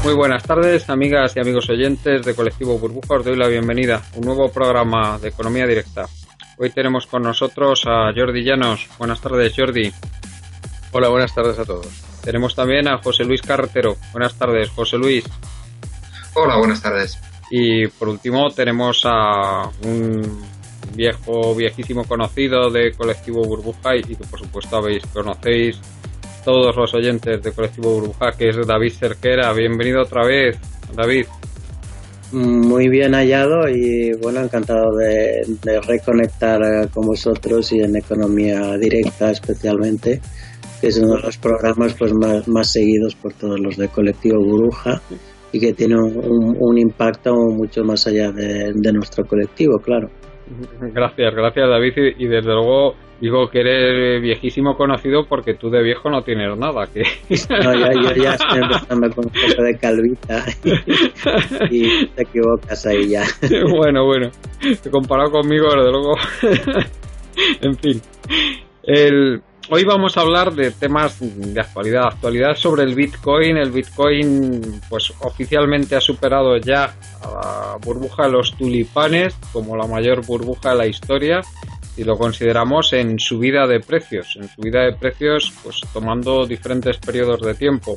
Muy buenas tardes, amigas y amigos oyentes de Colectivo Burbuja. Os doy la bienvenida a un nuevo programa de Economía Directa. Hoy tenemos con nosotros a Jordi Llanos. Buenas tardes, Jordi. Hola, buenas tardes a todos. Tenemos también a José Luis Carretero. Buenas tardes, José Luis. Hola, buenas tardes. Y por último tenemos a un viejísimo conocido de Colectivo Burbuja y que por supuesto conocéis todos los oyentes de Colectivo Burbuja, que es David Cerquera. Bienvenido otra vez, David. Muy bien hallado y bueno, encantado de reconectar con vosotros y en Economía Directa especialmente, que es uno de los programas pues más seguidos por todos los de Colectivo Burbuja y que tiene un impacto mucho más allá de nuestro colectivo, claro. Gracias David, y desde luego digo que eres viejísimo conocido porque tú de viejo no tienes nada. No, yo ya estoy empezando con un poco de calvita y te equivocas ahí ya. Bueno, comparado conmigo desde luego. En fin, hoy vamos a hablar de temas de actualidad sobre el Bitcoin. El Bitcoin pues oficialmente ha superado ya a la burbuja de los tulipanes como la mayor burbuja de la historia, y lo consideramos en subida de precios pues tomando diferentes periodos de tiempo.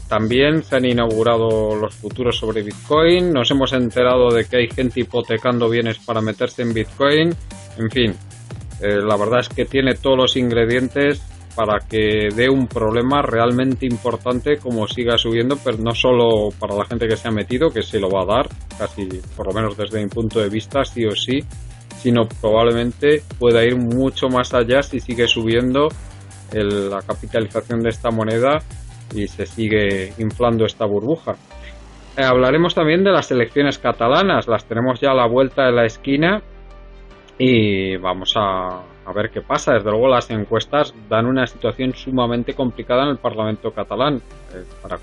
También se han inaugurado los futuros sobre Bitcoin, nos hemos enterado de que hay gente hipotecando bienes para meterse en Bitcoin, en fin. La verdad es que tiene todos los ingredientes para que dé un problema realmente importante como siga subiendo, pero no solo para la gente que se ha metido, que se lo va a dar, casi por lo menos desde mi punto de vista, sí o sí, sino probablemente pueda ir mucho más allá si sigue subiendo la capitalización de esta moneda y se sigue inflando esta burbuja. Hablaremos también de las elecciones catalanas, las tenemos ya a la vuelta de la esquina y vamos a ver qué pasa. Desde luego las encuestas dan una situación sumamente complicada en el Parlamento catalán para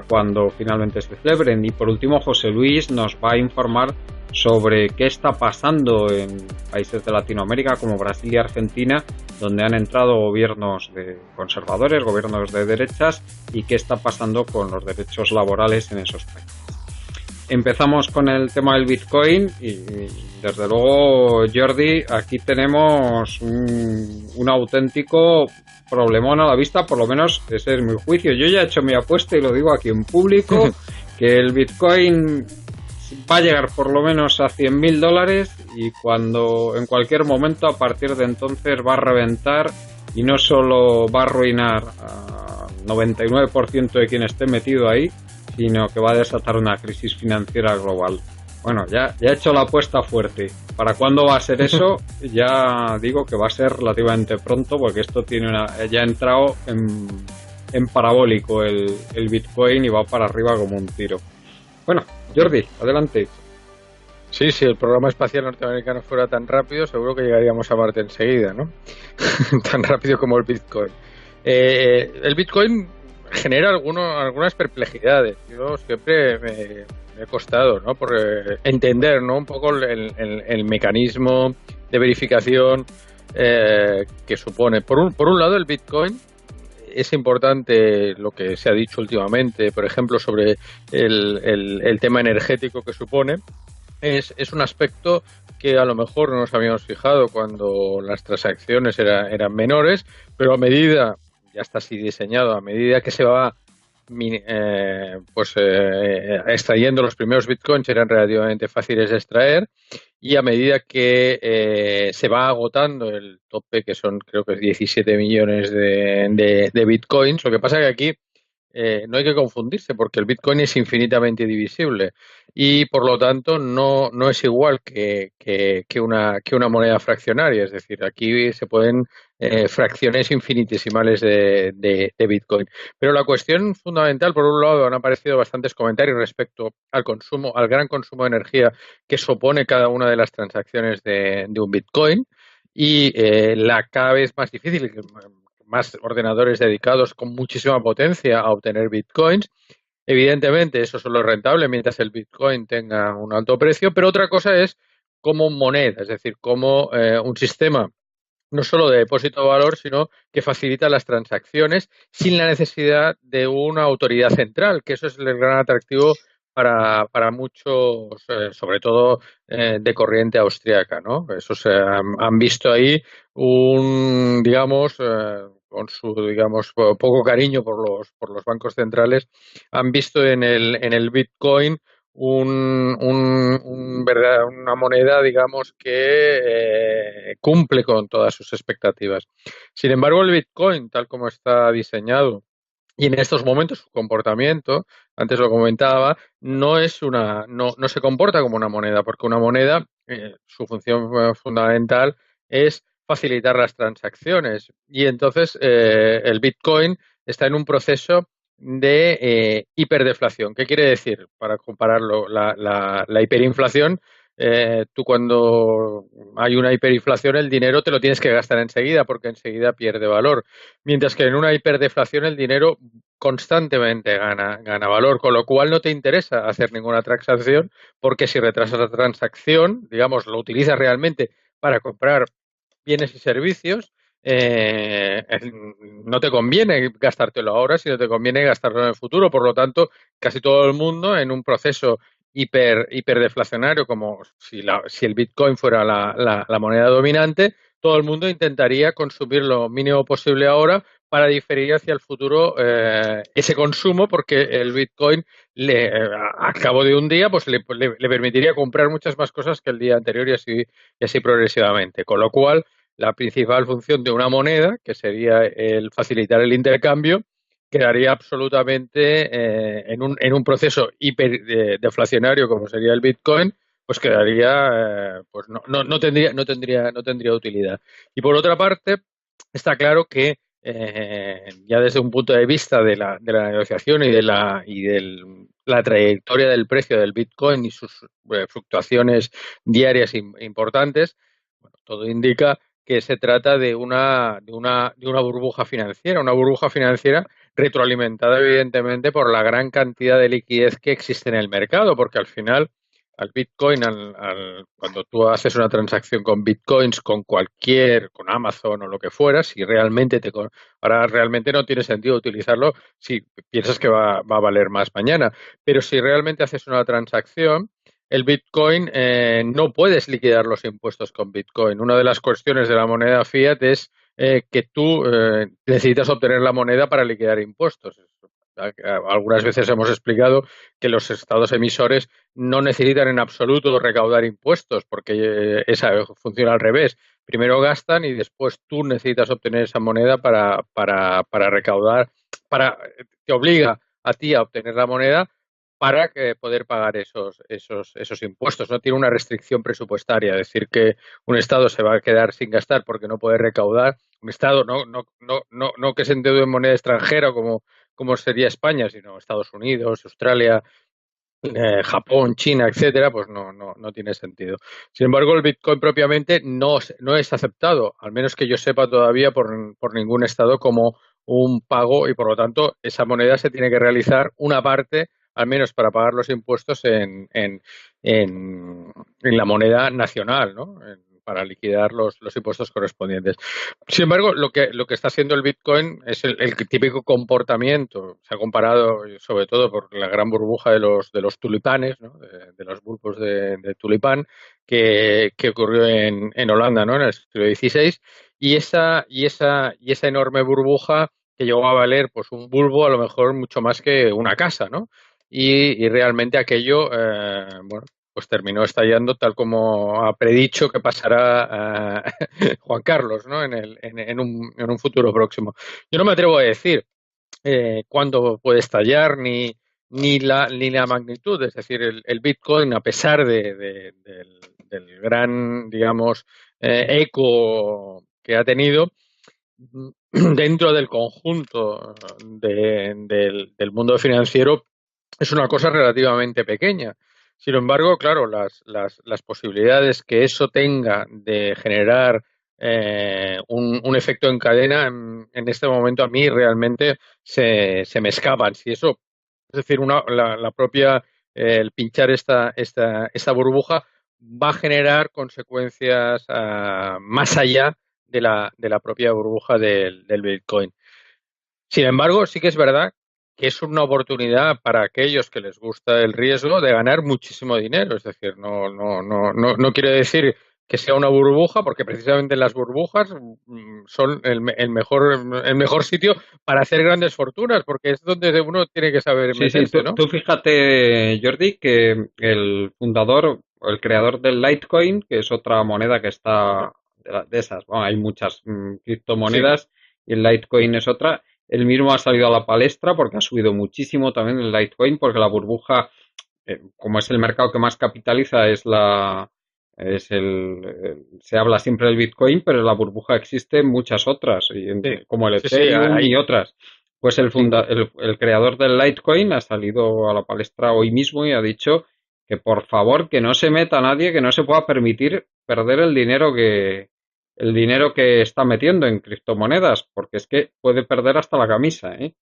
cuando finalmente se celebren. Y por último, José Luis nos va a informar sobre qué está pasando en países de Latinoamérica como Brasil y Argentina, donde han entrado gobiernos conservadores, gobiernos de derechas, y qué está pasando con los derechos laborales en esos países. Empezamos con el tema del Bitcoin y desde luego, Jordi, aquí tenemos un auténtico problemón a la vista, por lo menos ese es mi juicio. Yo ya he hecho mi apuesta y lo digo aquí en público, que el Bitcoin va a llegar por lo menos a $100.000 y cuando en cualquier momento a partir de entonces va a reventar, y no solo va a arruinar al 99% de quien esté metido ahí, sino que va a desatar una crisis financiera global. Bueno, ya he hecho la apuesta fuerte. ¿Para cuándo va a ser eso? Ya digo que va a ser relativamente pronto, porque esto ya ha entrado en parabólico el Bitcoin y va para arriba como un tiro. Bueno, Jordi, adelante. Sí, si el programa espacial norteamericano fuera tan rápido, seguro que llegaríamos a Marte enseguida, ¿no? Tan rápido como el Bitcoin. El Bitcoin genera algunas perplejidades. Yo siempre me he costado, ¿no? Por entender, ¿no? Un poco el mecanismo de verificación que supone. Por un lado, el Bitcoin es importante lo que se ha dicho últimamente, por ejemplo, sobre el tema energético que supone. Es un aspecto que a lo mejor no nos habíamos fijado cuando las transacciones eran menores, pero a medida, ya está así diseñado, a medida que se va extrayendo los primeros bitcoins eran relativamente fáciles de extraer, y a medida que se va agotando el tope, que son creo que 17 millones de bitcoins, lo que pasa es que aquí no hay que confundirse porque el Bitcoin es infinitamente divisible y por lo tanto no es igual que una moneda fraccionaria. Es decir, aquí se pueden fracciones infinitesimales de Bitcoin. Pero la cuestión fundamental, por un lado, han aparecido bastantes comentarios respecto al consumo, al gran consumo de energía que supone cada una de las transacciones de un Bitcoin, y la cada vez más difícil, más ordenadores dedicados con muchísima potencia a obtener bitcoins. Evidentemente, eso solo es rentable mientras el bitcoin tenga un alto precio, pero otra cosa es como moneda, es decir, como un sistema no solo de depósito de valor, sino que facilita las transacciones sin la necesidad de una autoridad central, que eso es el gran atractivo para muchos, sobre todo de corriente austriaca, ¿no? Eso han visto ahí digamos, con su, digamos, poco cariño por los bancos centrales, han visto en el Bitcoin una moneda, digamos, que cumple con todas sus expectativas. Sin embargo, el Bitcoin, tal como está diseñado, y en estos momentos su comportamiento, antes lo comentaba, no se comporta como una moneda, porque una moneda, su función fundamental es facilitar las transacciones. Y entonces el Bitcoin está en un proceso de hiperdeflación. ¿Qué quiere decir? Para compararlo, la hiperinflación, tú cuando hay una hiperinflación el dinero te lo tienes que gastar enseguida porque enseguida pierde valor. Mientras que en una hiperdeflación el dinero constantemente gana valor, con lo cual no te interesa hacer ninguna transacción porque si retrasas la transacción, digamos, lo utilizas realmente para comprar bienes y servicios, eh, no te conviene gastártelo ahora, sino te conviene gastarlo en el futuro. Por lo tanto, casi todo el mundo en un proceso hiperdeflacionario, como si el Bitcoin fuera la moneda dominante, todo el mundo intentaría consumir lo mínimo posible ahora para diferir hacia el futuro ese consumo, porque el Bitcoin a cabo de un día pues le permitiría comprar muchas más cosas que el día anterior y así progresivamente. Con lo cual, la principal función de una moneda, que sería el facilitar el intercambio, quedaría absolutamente en un proceso hiperdeflacionario como sería el Bitcoin, pues quedaría, pues no tendría utilidad. Y por otra parte, está claro que ya desde un punto de vista de la negociación la trayectoria del precio del Bitcoin y sus fluctuaciones diarias importantes, bueno, todo indica que se trata de una burbuja financiera retroalimentada evidentemente por la gran cantidad de liquidez que existe en el mercado, porque al final al Bitcoin, cuando tú haces una transacción con Bitcoins, con Amazon o lo que fuera, si realmente ahora realmente no tiene sentido utilizarlo si piensas que va a valer más mañana, pero si realmente haces una transacción, el Bitcoin no puedes liquidar los impuestos con Bitcoin. Una de las cuestiones de la moneda fiat es que tú necesitas obtener la moneda para liquidar impuestos. Algunas veces hemos explicado que los estados emisores no necesitan en absoluto recaudar impuestos porque esa funciona al revés. Primero gastan y después tú necesitas obtener esa moneda para recaudar, te obliga a ti a obtener la moneda para poder pagar esos impuestos. No tiene una restricción presupuestaria, decir que un Estado se va a quedar sin gastar porque no puede recaudar. Un Estado no que se endeude en moneda extranjera como sería España, sino Estados Unidos, Australia, Japón, China, etcétera, pues no tiene sentido. Sin embargo, el Bitcoin propiamente no es aceptado, al menos que yo sepa todavía por ningún Estado como un pago y por lo tanto esa moneda se tiene que realizar una parte, al menos para pagar los impuestos en la moneda nacional, ¿no? Para liquidar los impuestos correspondientes. Sin embargo, lo que está haciendo el Bitcoin es el típico comportamiento. Se ha comparado, sobre todo por la gran burbuja de los tulipanes, ¿no? De los bulbos de tulipán, que ocurrió en Holanda, ¿no? En el siglo XVI. Y esa enorme burbuja que llegó a valer pues un bulbo a lo mejor mucho más que una casa, ¿no? Y realmente aquello, bueno, pues terminó estallando tal como ha predicho que pasará Juan Carlos, ¿no? En un futuro próximo. Yo no me atrevo a decir cuándo puede estallar ni la magnitud, es decir, el Bitcoin, a pesar del gran, digamos, eco que ha tenido, dentro del conjunto del mundo financiero, es una cosa relativamente pequeña. Sin embargo, claro, las posibilidades que eso tenga de generar un efecto en cadena en este momento a mí realmente se me escapan. Si eso, es decir, la propia, el pinchar esta burbuja va a generar consecuencias más allá de la propia burbuja del Bitcoin. Sin embargo, sí que es verdad que es una oportunidad para aquellos que les gusta el riesgo de ganar muchísimo dinero. Es decir, no quiere decir que sea una burbuja, porque precisamente las burbujas son el mejor sitio para hacer grandes fortunas, porque es donde uno tiene que saber Sí, sí, meterse, ¿no? tú fíjate, Jordi, que el fundador o el creador del Litecoin, que es otra moneda que está de esas, bueno, hay muchas Sí, criptomonedas y el Litecoin es otra, él mismo ha salido a la palestra porque ha subido muchísimo también el Litecoin, porque la burbuja, como es el mercado que más capitaliza, se habla siempre del Bitcoin, pero la burbuja existe en muchas otras, sí, como el sí, Ethereum y otras. Pues sí. el creador del Litecoin ha salido a la palestra hoy mismo y ha dicho que por favor que no se meta nadie, que no se pueda permitir perder el dinero que está metiendo en criptomonedas, porque es que puede perder hasta la camisa, ¿eh?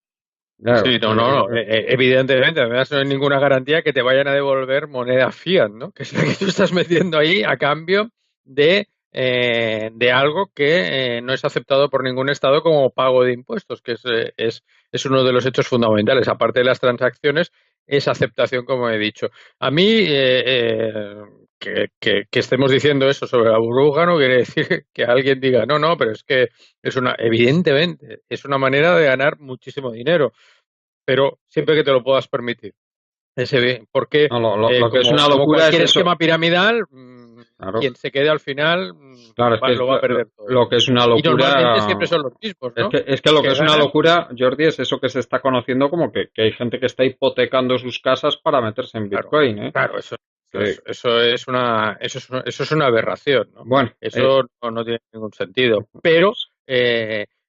Claro, Sí, no. Evidentemente, además no hay ninguna garantía que te vayan a devolver moneda fiat, ¿no? Que es la que tú estás metiendo ahí a cambio de algo que no es aceptado por ningún Estado como pago de impuestos, que es uno de los hechos fundamentales. Aparte de las transacciones, es aceptación, como he dicho. A mí, que estemos diciendo eso sobre la burbuja no quiere decir que alguien diga, no, pero es que evidentemente, es una manera de ganar muchísimo dinero, pero siempre que te lo puedas permitir. Ese bien, porque no, lo que es una como locura es cualquier eso. esquema piramidal, Claro, quien se quede al final claro, es que lo va a perder todo. lo que es una Y normalmente locura. siempre son los mismos, ¿no? Es que Los lo que que es una ganan. locura, Jordi, es eso que se está conociendo como que hay gente que está hipotecando sus casas para meterse en Claro, Bitcoin, ¿eh? claro, Que, eso es una aberración, ¿no? bueno, Eso no tiene ningún sentido. Pero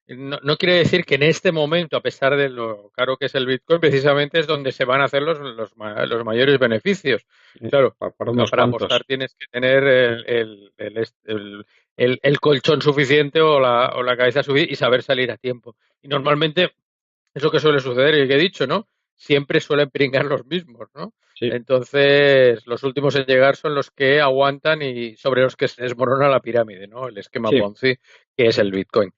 no quiere decir que en este momento, a pesar de lo caro que es el Bitcoin, precisamente es donde se van a hacer los mayores beneficios. Claro, para unos para apostar cuantos. tienes que tener el colchón suficiente o la cabeza subir y saber salir a tiempo. Y normalmente es lo que suele suceder y que he dicho, ¿no? Siempre suelen pringar los mismos, ¿no? Sí, Entonces, los últimos en llegar son los que aguantan y sobre los que se desmorona la pirámide, ¿no? El esquema sí, Ponzi, que es el Bitcoin.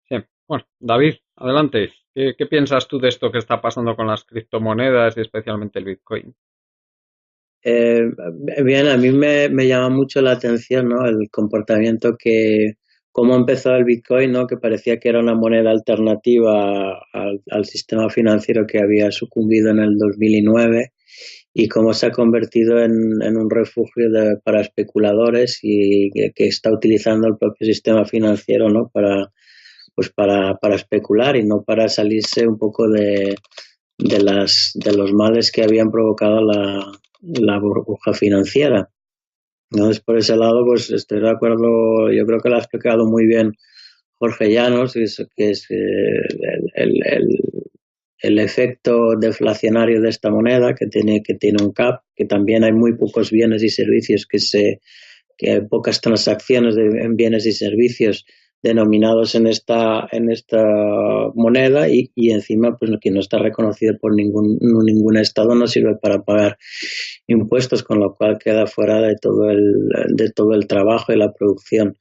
sí. Bueno, David, adelante. ¿Qué piensas tú de esto que está pasando con las criptomonedas y especialmente el Bitcoin? Eh, Bien, a mí me llama mucho la atención, ¿no? El comportamiento cómo empezó el Bitcoin, ¿no? Que parecía que era una moneda alternativa al sistema financiero que había sucumbido en el 2009 y cómo se ha convertido en un refugio para especuladores y que está utilizando el propio sistema financiero, ¿no? Para especular y no para salirse un poco de los males que habían provocado la burbuja financiera. Entonces, por ese lado, pues estoy de acuerdo, yo creo que lo ha explicado muy bien Jorge Llanos, que es el efecto deflacionario de esta moneda, que tiene un cap, que también hay muy pocos bienes y servicios que hay pocas transacciones en bienes y servicios denominados en esta moneda y encima pues que no está reconocido por ningún estado, no sirve para pagar impuestos, con lo cual queda fuera de todo el trabajo y la producción.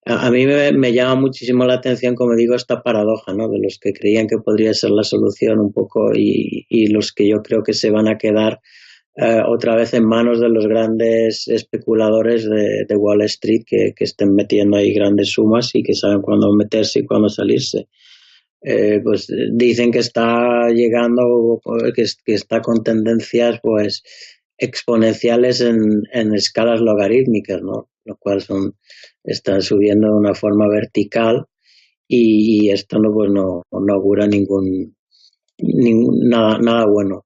A mí me llama muchísimo la atención, como digo, esta paradoja, ¿no? De los que creían que podría ser la solución un poco y los que yo creo que se van a quedar otra vez en manos de los grandes especuladores de Wall Street que estén metiendo ahí grandes sumas y que saben cuándo meterse y cuándo salirse. Pues dicen que está llegando, que está con tendencias pues exponenciales en escalas logarítmicas, ¿no? Lo cual están subiendo de una forma vertical y esto no augura nada bueno.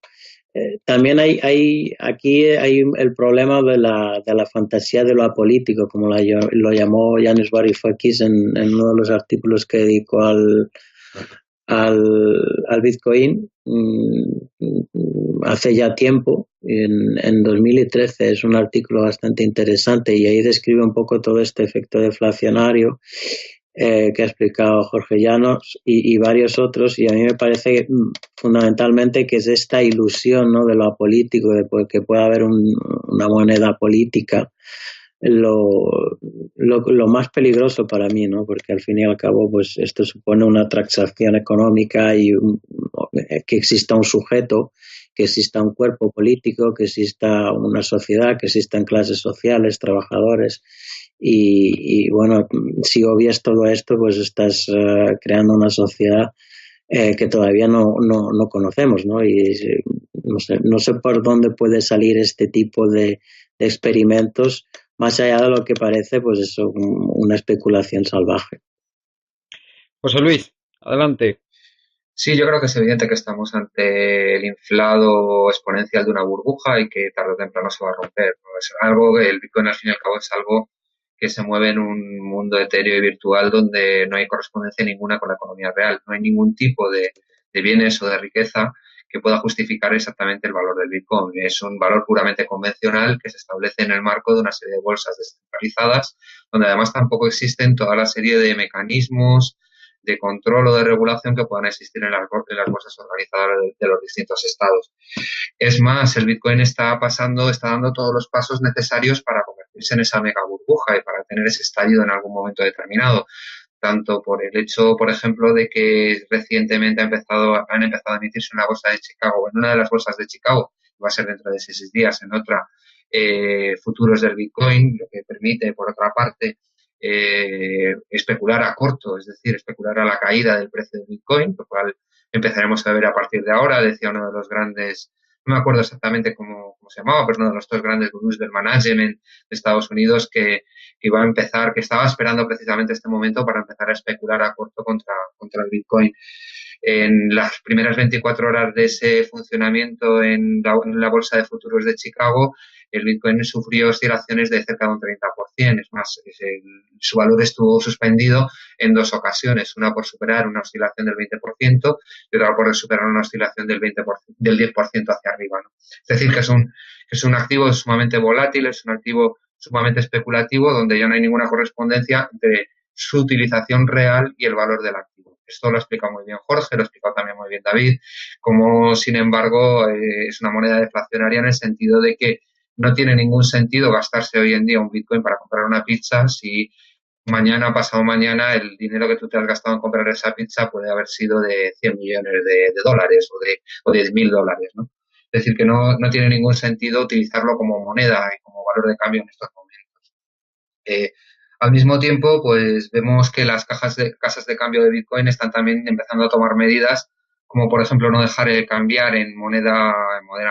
También aquí hay el problema de la fantasía de lo apolítico, como lo llamó Yanis Varoufakis en uno de los artículos que dedicó al Bitcoin hace ya tiempo, en 2013. Es un artículo bastante interesante y ahí describe un poco todo este efecto deflacionario que ha explicado Jorge Llanos y varios otros, y a mí me parece fundamentalmente que es esta ilusión, ¿no? De lo apolítico, de que pueda haber una moneda política lo más peligroso para mí, ¿no? Porque al fin y al cabo, pues esto supone una transacción económica y que exista un sujeto, que exista un cuerpo político, que exista una sociedad, que existan clases sociales, trabajadores. Y bueno, si obvias todo esto, pues estás creando una sociedad que todavía no conocemos, ¿no? Y no sé por dónde puede salir este tipo de experimentos, más allá de lo que parece, pues eso, una especulación salvaje. José Luis, adelante. Sí, yo creo que es evidente que estamos ante el inflado exponencial de una burbuja y que tarde o temprano se va a romper, ¿no? Es algo, el Bitcoin al fin y al cabo es algo que se mueve en un mundo etéreo y virtual donde no hay correspondencia ninguna con la economía real. No hay ningún tipo de bienes o de riqueza que pueda justificar exactamente el valor del Bitcoin. Es un valor puramente convencional que se establece en el marco de una serie de bolsas descentralizadas, donde además tampoco existen toda la serie de mecanismos de control o de regulación que puedan existir en las bolsas organizadas de los distintos estados. Es más, el Bitcoin está dando todos los pasos necesarios para convertirse en esa mega burbuja y para tener ese estallido en algún momento determinado. Tanto por el hecho, por ejemplo, de que recientemente han empezado a emitirse una bolsa de Chicago, en una de las bolsas de Chicago, va a ser dentro de 6 días, en otra, futuros del Bitcoin, lo que permite, por otra parte, especular a corto, es decir, especular a la caída del precio del Bitcoin, lo cual empezaremos a ver a partir de ahora, decía uno de los grandes, no me acuerdo exactamente cómo se llamaba, pero uno de los dos grandes gurús del management de Estados Unidos que iba a empezar, que estaba esperando precisamente este momento para empezar a especular a corto contra el Bitcoin. En las primeras 24 horas de ese funcionamiento en la bolsa de futuros de Chicago, el Bitcoin sufrió oscilaciones de cerca de un 30%. Es más, su valor estuvo suspendido en dos ocasiones, una por superar una oscilación del 20% y otra por superar una oscilación del 10% hacia arriba, ¿no? Es decir, que es un activo sumamente volátil, es un activo sumamente especulativo, donde ya no hay ninguna correspondencia entre su utilización real y el valor del activo. Esto lo explica muy bien Jorge, lo ha explicado también muy bien David, como sin embargo es una moneda deflacionaria en el sentido de que no tiene ningún sentido gastarse hoy en día un Bitcoin para comprar una pizza si mañana, pasado mañana, el dinero que tú te has gastado en comprar esa pizza puede haber sido de 100 millones de dólares o de 10.000 dólares, ¿no? Es decir, que no tiene ningún sentido utilizarlo como moneda y como valor de cambio en estos momentos. Al mismo tiempo, pues vemos que las casas de cambio de Bitcoin están también empezando a tomar medidas, como por ejemplo no dejar de cambiar en moneda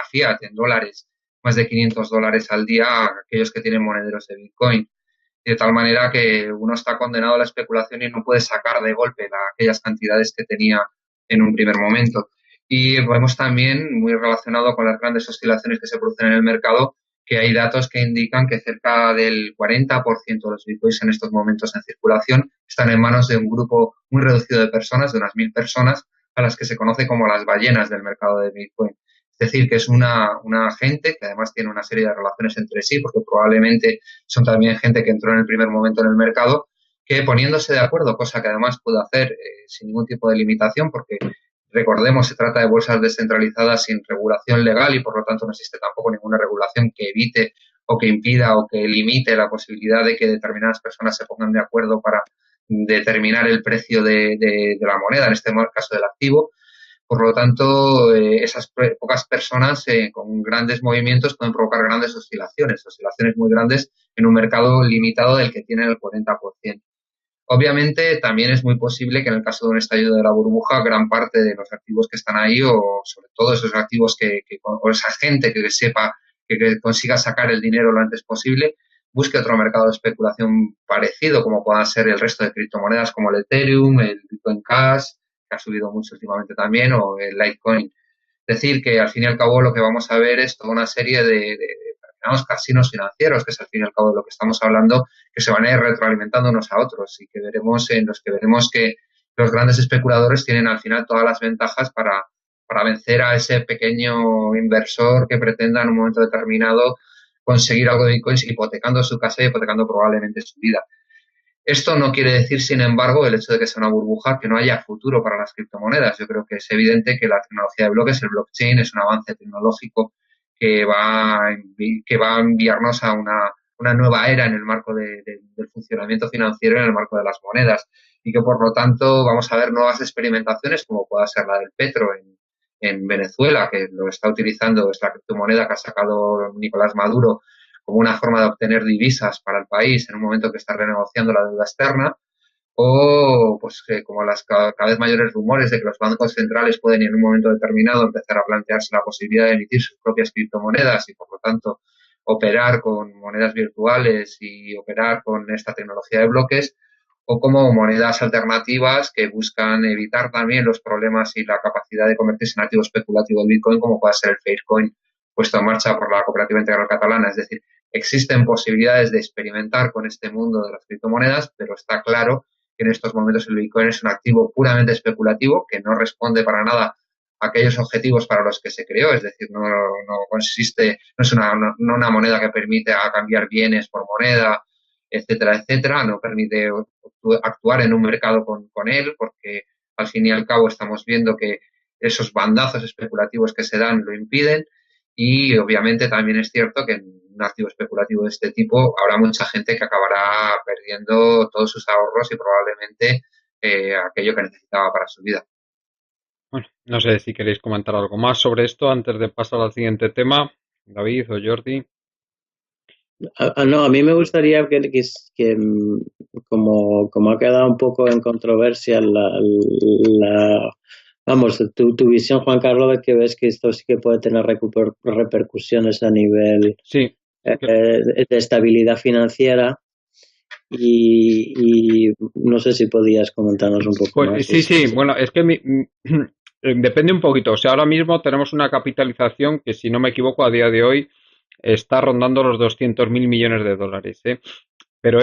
fiat, en dólares, más de 500 dólares al día a aquellos que tienen monederos de Bitcoin. De tal manera que uno está condenado a la especulación y no puede sacar de golpe aquellas cantidades que tenía en un primer momento. Y vemos también, muy relacionado con las grandes oscilaciones que se producen en el mercado, que hay datos que indican que cerca del 40% de los bitcoins en estos momentos en circulación están en manos de un grupo muy reducido de personas, de unas 1.000 personas, a las que se conoce como las ballenas del mercado de Bitcoin. Es decir, que es una gente que además tiene una serie de relaciones entre sí, porque probablemente son también gente que entró en el primer momento en el mercado, que poniéndose de acuerdo, cosa que además puede hacer sin ningún tipo de limitación, porque recordemos, se trata de bolsas descentralizadas sin regulación legal y por lo tanto no existe tampoco ninguna regulación que evite o que impida o que limite la posibilidad de que determinadas personas se pongan de acuerdo para determinar el precio de la moneda, en este caso del activo. Por lo tanto, esas pocas personas con grandes movimientos pueden provocar grandes oscilaciones muy grandes en un mercado limitado del que tiene el 40%. Obviamente, también es muy posible que en el caso de un estallido de la burbuja, gran parte de los activos que están ahí, o sobre todo esos activos o esa gente que sepa que consiga sacar el dinero lo antes posible, busque otro mercado de especulación parecido, como puedan ser el resto de criptomonedas como el Ethereum, el Bitcoin Cash, que ha subido mucho últimamente también, o el Litecoin. Es decir, que al fin y al cabo lo que vamos a ver es toda una serie de casinos financieros, que es al fin y al cabo de lo que estamos hablando, que se van a ir retroalimentando unos a otros y que veremos que los grandes especuladores tienen al final todas las ventajas para vencer a ese pequeño inversor que pretenda en un momento determinado conseguir algo de bitcoins hipotecando su casa y hipotecando probablemente su vida. Esto no quiere decir, sin embargo, el hecho de que sea una burbuja, que no haya futuro para las criptomonedas. Yo creo que es evidente que la tecnología de bloques, el blockchain, es un avance tecnológico que va a enviarnos a una una nueva era en el marco del funcionamiento financiero, en el marco de las monedas, y que por lo tanto vamos a ver nuevas experimentaciones como pueda ser la del petro en Venezuela, que lo está utilizando, es la criptomoneda que ha sacado Nicolás Maduro como una forma de obtener divisas para el país en un momento que está renegociando la deuda externa, o pues como cada vez mayores rumores de que los bancos centrales pueden en un momento determinado empezar a plantearse la posibilidad de emitir sus propias criptomonedas y por lo tanto operar con monedas virtuales y operar con esta tecnología de bloques, o como monedas alternativas que buscan evitar también los problemas y la capacidad de convertirse en activo especulativo del Bitcoin, como puede ser el Faircoin puesto en marcha por la Cooperativa Integral Catalana. Es decir, existen posibilidades de experimentar con este mundo de las criptomonedas, pero está claro que en estos momentos el Bitcoin es un activo puramente especulativo que no responde para nada a aquellos objetivos para los que se creó, es decir, no consiste, no es una moneda que permite cambiar bienes por moneda, etcétera, etcétera, no permite actuar en un mercado con él, porque al fin y al cabo estamos viendo que esos bandazos especulativos que se dan lo impiden, y obviamente también es cierto que en un activo especulativo de este tipo habrá mucha gente que acabará perdiendo todos sus ahorros y probablemente aquello que necesitaba para su vida. Bueno, no sé si queréis comentar algo más sobre esto antes de pasar al siguiente tema, David o Jordi. No, a mí me gustaría que como ha quedado un poco en controversia vamos, tu visión, Juan Carlos, de que ves que esto sí que puede tener repercusiones a nivel Sí. de estabilidad financiera, y no sé si podías comentarnos un poco más. Sí, bueno, es que depende un poquito. O sea, ahora mismo tenemos una capitalización que, si no me equivoco, a día de hoy está rondando los 200.000 millones de dólares, ¿eh? Pero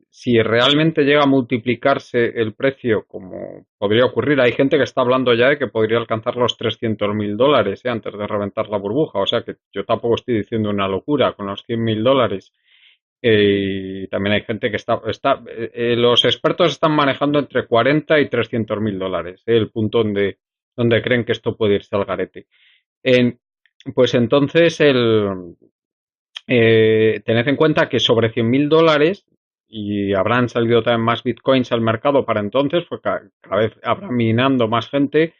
si realmente llega a multiplicarse el precio, como podría ocurrir, hay gente que está hablando ya de que podría alcanzar los 300.000 dólares, antes de reventar la burbuja. O sea que yo tampoco estoy diciendo una locura con los 100.000 dólares. Y también hay gente que los expertos están manejando entre 40 y 300.000 dólares, el punto donde creen que esto puede irse al garete. Pues entonces tened en cuenta que sobre 100.000 dólares, y habrán salido también más bitcoins al mercado para entonces, pues cada vez habrá minando más gente,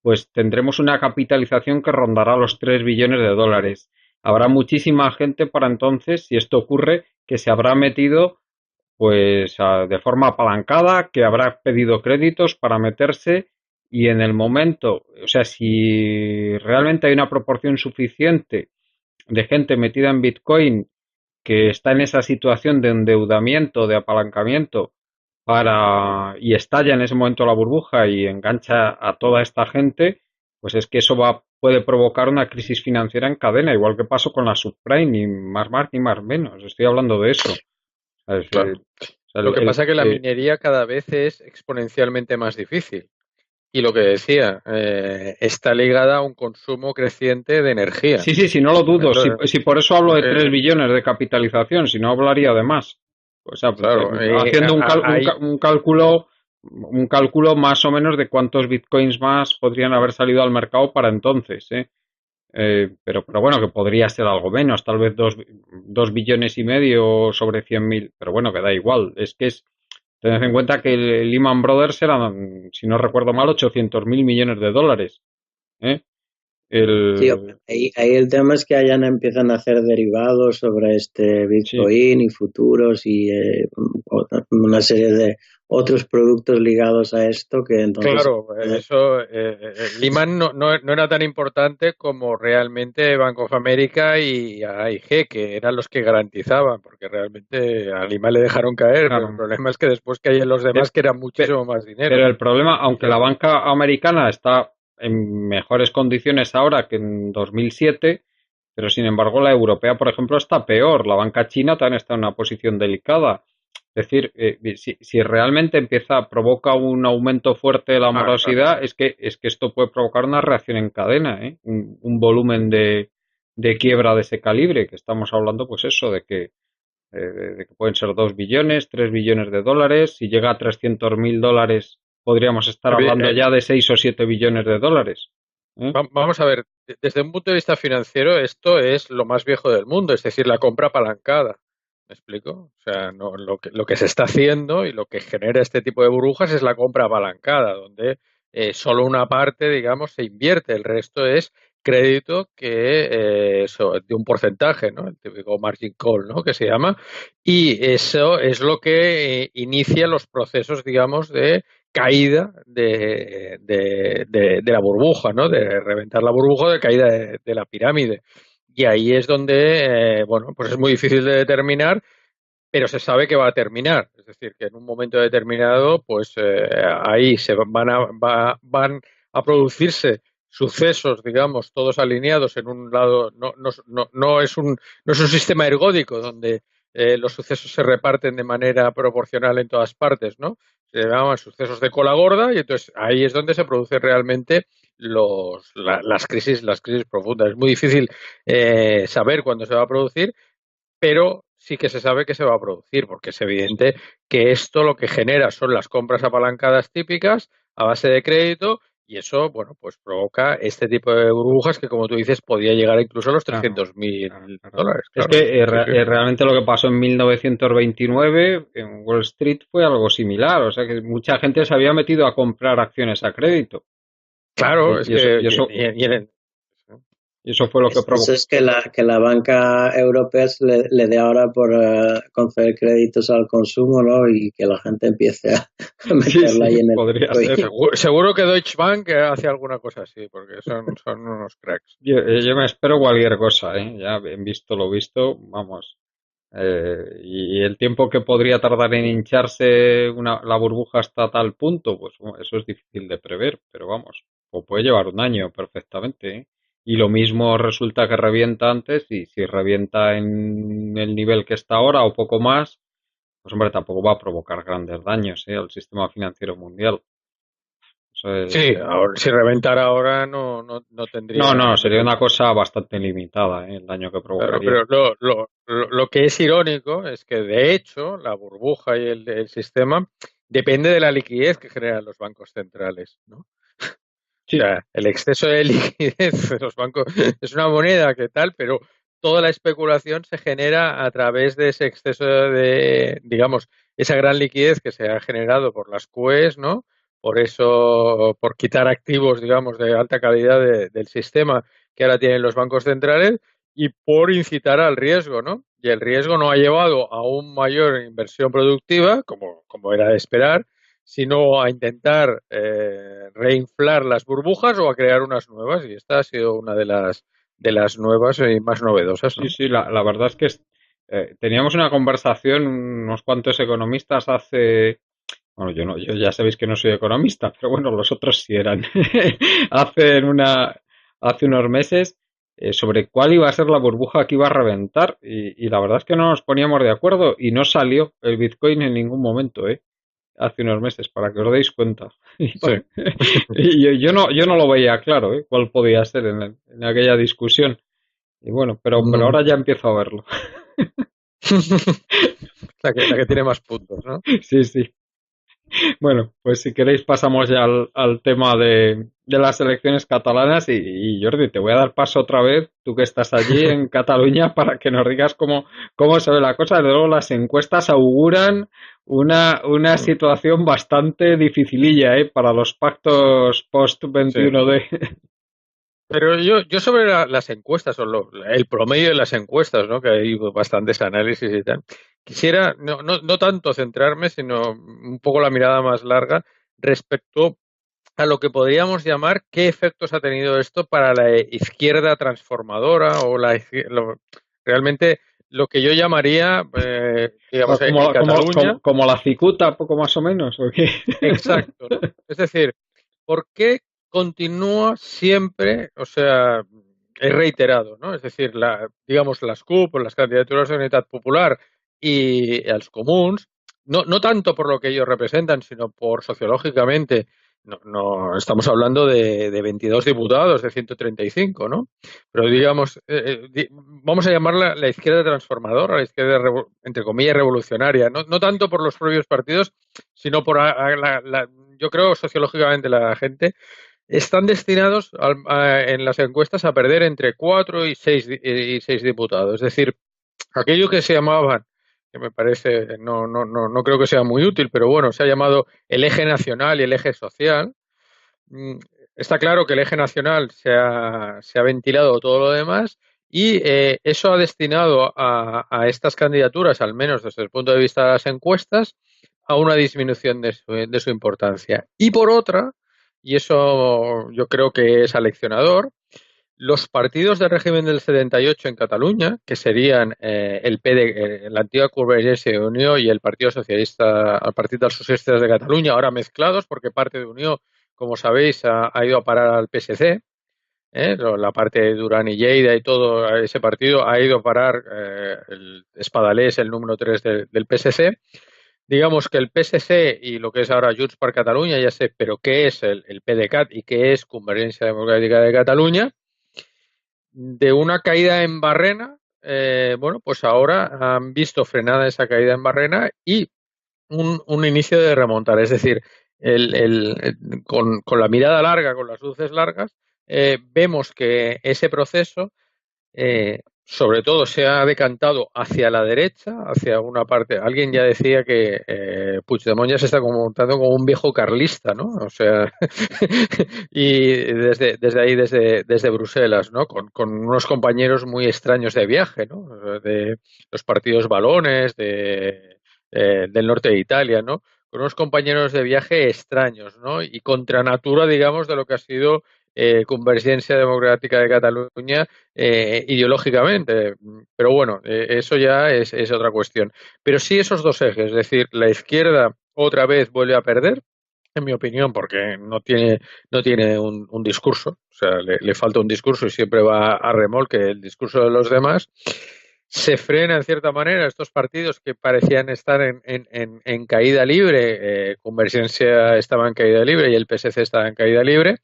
pues tendremos una capitalización que rondará los 3 billones de dólares. Habrá muchísima gente para entonces, si esto ocurre, que se habrá metido pues de forma apalancada, que habrá pedido créditos para meterse, y en el momento, o sea, si realmente hay una proporción suficiente de gente metida en Bitcoin que está en esa situación de endeudamiento, de apalancamiento, y estalla en ese momento la burbuja y engancha a toda esta gente, pues es que eso puede provocar una crisis financiera en cadena, igual que pasó con la subprime, ni más ni más menos. Estoy hablando de eso. Claro. Lo que pasa es que la minería cada vez es exponencialmente más difícil. Y lo que decía, está ligada a un consumo creciente de energía. Sí, no lo dudo. Si por eso hablo de 3 billones de capitalización, si no hablaría de más. O sea, claro, haciendo un cálculo más o menos de cuántos bitcoins más podrían haber salido al mercado para entonces, pero bueno, que podría ser algo menos, tal vez 2 billones y medio sobre 100.000, pero bueno, que da igual. Tened en cuenta que el Lehman Brothers eran, si no recuerdo mal, 800.000 millones de dólares. Sí, ahí el tema es que empiezan a hacer derivados sobre este Bitcoin, sí, y futuros y una serie de otros productos ligados a esto que entonces... Claro, eso, Lehman no era tan importante como realmente Bank of America y AIG, que eran los que garantizaban, porque realmente a Lehman le dejaron caer, claro. Pero el problema es que después caían los demás, que eran muchísimo más dinero. Pero el problema, aunque la banca americana está en mejores condiciones ahora que en 2007, pero sin embargo la europea, por ejemplo, está peor. La banca china también está en una posición delicada. Es decir, si realmente provoca un aumento fuerte de la morosidad, claro. es que esto puede provocar una reacción en cadena, un volumen de quiebra de ese calibre, que estamos hablando, pues eso, de que pueden ser 2 billones, 3 billones de dólares. Si llega a 300.000 dólares, podríamos estar hablando ya de 6 o 7 billones de dólares. ¿eh? Vamos a ver, desde un punto de vista financiero, esto es lo más viejo del mundo, es decir, la compra apalancada. ¿Me explico? O sea, no, lo que se está haciendo y lo que genera este tipo de burbujas es la compra apalancada, donde solo una parte, digamos, se invierte, el resto es crédito que de un porcentaje, ¿no? El típico margin call, ¿no? Que se llama, y eso es lo que inicia los procesos, digamos, de caída de la burbuja, ¿no? De reventar la burbuja, de caída de la pirámide. Y ahí es donde, bueno, pues es muy difícil de determinar, pero se sabe que va a terminar. Es decir, que en un momento determinado, pues ahí van a producirse sucesos, digamos, todos alineados en un lado. No es un sistema ergódico donde los sucesos se reparten de manera proporcional en todas partes, ¿no? Se llaman sucesos de cola gorda y entonces ahí es donde se producen realmente las crisis profundas. Es muy difícil saber cuándo se va a producir, pero sí que se sabe que se va a producir, porque es evidente que esto lo que genera son las compras apalancadas típicas a base de crédito, y eso, bueno, pues provoca este tipo de burbujas que, como tú dices, podía llegar incluso a los Claro, 300.000 claro, claro. dólares, Es claro. que Sí, sí. realmente lo que pasó en 1929 en Wall Street fue algo similar, o sea que mucha gente se había metido a comprar acciones a crédito. Claro, es Y eso, que y eso, y eso fue lo que Eso provocó. es que la banca europea le dé ahora por conceder créditos al consumo, ¿no? Y que la gente empiece a Sí, meterla ahí sí, en el podría Bitcoin. ser. seguro que Deutsche Bank hace alguna cosa así, porque son unos cracks. Yo me espero cualquier cosa, ¿eh? Ya he visto lo visto, vamos. Y el tiempo que podría tardar en hincharse la burbuja hasta tal punto, pues bueno, eso es difícil de prever, pero vamos, o puede llevar un año perfectamente, ¿eh? Y lo mismo resulta que revienta antes, y si revienta en el nivel que está ahora o poco más, pues hombre, tampoco va a provocar grandes daños, ¿eh? Al sistema financiero mundial. Eso Sí, es. ahora, si reventara ahora no No, tendría no, sería ningún. una cosa bastante limitada, ¿eh? El daño que Claro, provocaría. pero lo que es irónico es que, de hecho, la burbuja y el sistema depende de la liquidez que generan los bancos centrales, ¿no? O Sí, sea, el exceso de liquidez de los bancos es una moneda que tal, pero toda la especulación se genera a través de ese exceso de, digamos, esa gran liquidez que se ha generado por las QEs, ¿no? Por eso, por quitar activos, digamos, de alta calidad del sistema que ahora tienen los bancos centrales, y por incitar al riesgo, ¿no? Y el riesgo no ha llevado a una mayor inversión productiva, como era de esperar, sino a intentar reinflar las burbujas o a crear unas nuevas, y esta ha sido una de las nuevas y más novedosas, sí, ¿no? sí, la verdad es que teníamos una conversación unos cuantos economistas hace, bueno, yo no, yo ya sabéis que no soy economista, pero bueno, los otros sí eran, hace hace unos meses, sobre cuál iba a ser la burbuja que iba a reventar, y la verdad es que no nos poníamos de acuerdo y no salió el Bitcoin en ningún momento, hace unos meses, para que os deis cuenta. Sí. Y yo no lo veía claro, cuál podía ser en aquella discusión. Y bueno, pero Mm. ahora ya empiezo a verlo. La que tiene más puntos, ¿no? Sí, sí. Bueno, pues si queréis pasamos ya al tema de las elecciones catalanas y Jordi, te voy a dar paso otra vez, tú que estás allí en Cataluña, para que nos digas cómo se ve la cosa. Desde luego las encuestas auguran una situación bastante dificililla, para los pactos post Sí. 21 de... Pero yo sobre las encuestas, o el promedio de las encuestas, ¿no? Que hay bastantes análisis y tal, quisiera no tanto centrarme, sino un poco la mirada más larga respecto a lo que podríamos llamar qué efectos ha tenido esto para la izquierda transformadora, o realmente lo que yo llamaría, digamos, en Cataluña. Como la cicuta, poco más o menos, ¿o qué? Exacto, ¿no? Es decir, ¿por qué continúa siempre? O sea, es reiterado, ¿no? Es decir, digamos, las CUP, las candidaturas de Unitat Popular y els comuns, no tanto por lo que ellos representan, sino por sociológicamente. No estamos hablando de 22 diputados de 135, ¿no? Pero digamos, vamos a llamarla la izquierda transformadora, la izquierda, entre comillas, revolucionaria. No tanto por los propios partidos, sino por yo creo sociológicamente la gente están destinados en las encuestas a perder entre 4 y 6 diputados. Es decir, aquello que se llamaban, que me parece, no creo que sea muy útil, pero bueno, se ha llamado el eje nacional y el eje social. Está claro que el eje nacional se ha ventilado todo lo demás y eso ha destinado a estas candidaturas, al menos desde el punto de vista de las encuestas, a una disminución de su importancia. Y por otra, y eso yo creo que es aleccionador, los partidos del régimen del 78 en Cataluña, que serían el PD, la antigua Convergència i Unió y el Partido Socialista, el Partido dels Socialistes de Cataluña, ahora mezclados, porque parte de Unió, como sabéis, ha ido a parar al PSC, la parte de Duran y Lleida y todo ese partido ha ido a parar, el Espadaler, el número 3 del PSC. Digamos que el PSC y lo que es ahora Junts per Catalunya, ya sé, pero ¿qué es el PDeCAT y qué es Convergència Democràtica de Cataluña? De una caída en barrena, bueno, pues ahora han visto frenada esa caída en barrena y un inicio de remontar. Es decir, con la mirada larga, con las luces largas, vemos que ese proceso sobre todo se ha decantado hacia la derecha, hacia una parte. Alguien ya decía que Puigdemont ya se está comportando como un viejo carlista, ¿no? O sea, y desde ahí, desde Bruselas, ¿no? Con unos compañeros muy extraños de viaje, ¿no? De los partidos balones, del norte de Italia, ¿no? Con unos compañeros de viaje extraños, ¿no? Y contra natura, digamos, de lo que ha sido Convergència Democràtica de Cataluña ideológicamente. Pero bueno, eso ya es otra cuestión. Pero sí esos dos ejes, es decir, la izquierda otra vez vuelve a perder, en mi opinión, porque no tiene un discurso, o sea, le falta un discurso y siempre va a remolque el discurso de los demás. Se frena en cierta manera estos partidos que parecían estar en caída libre. Convergencia estaba en caída libre y el PSC estaba en caída libre.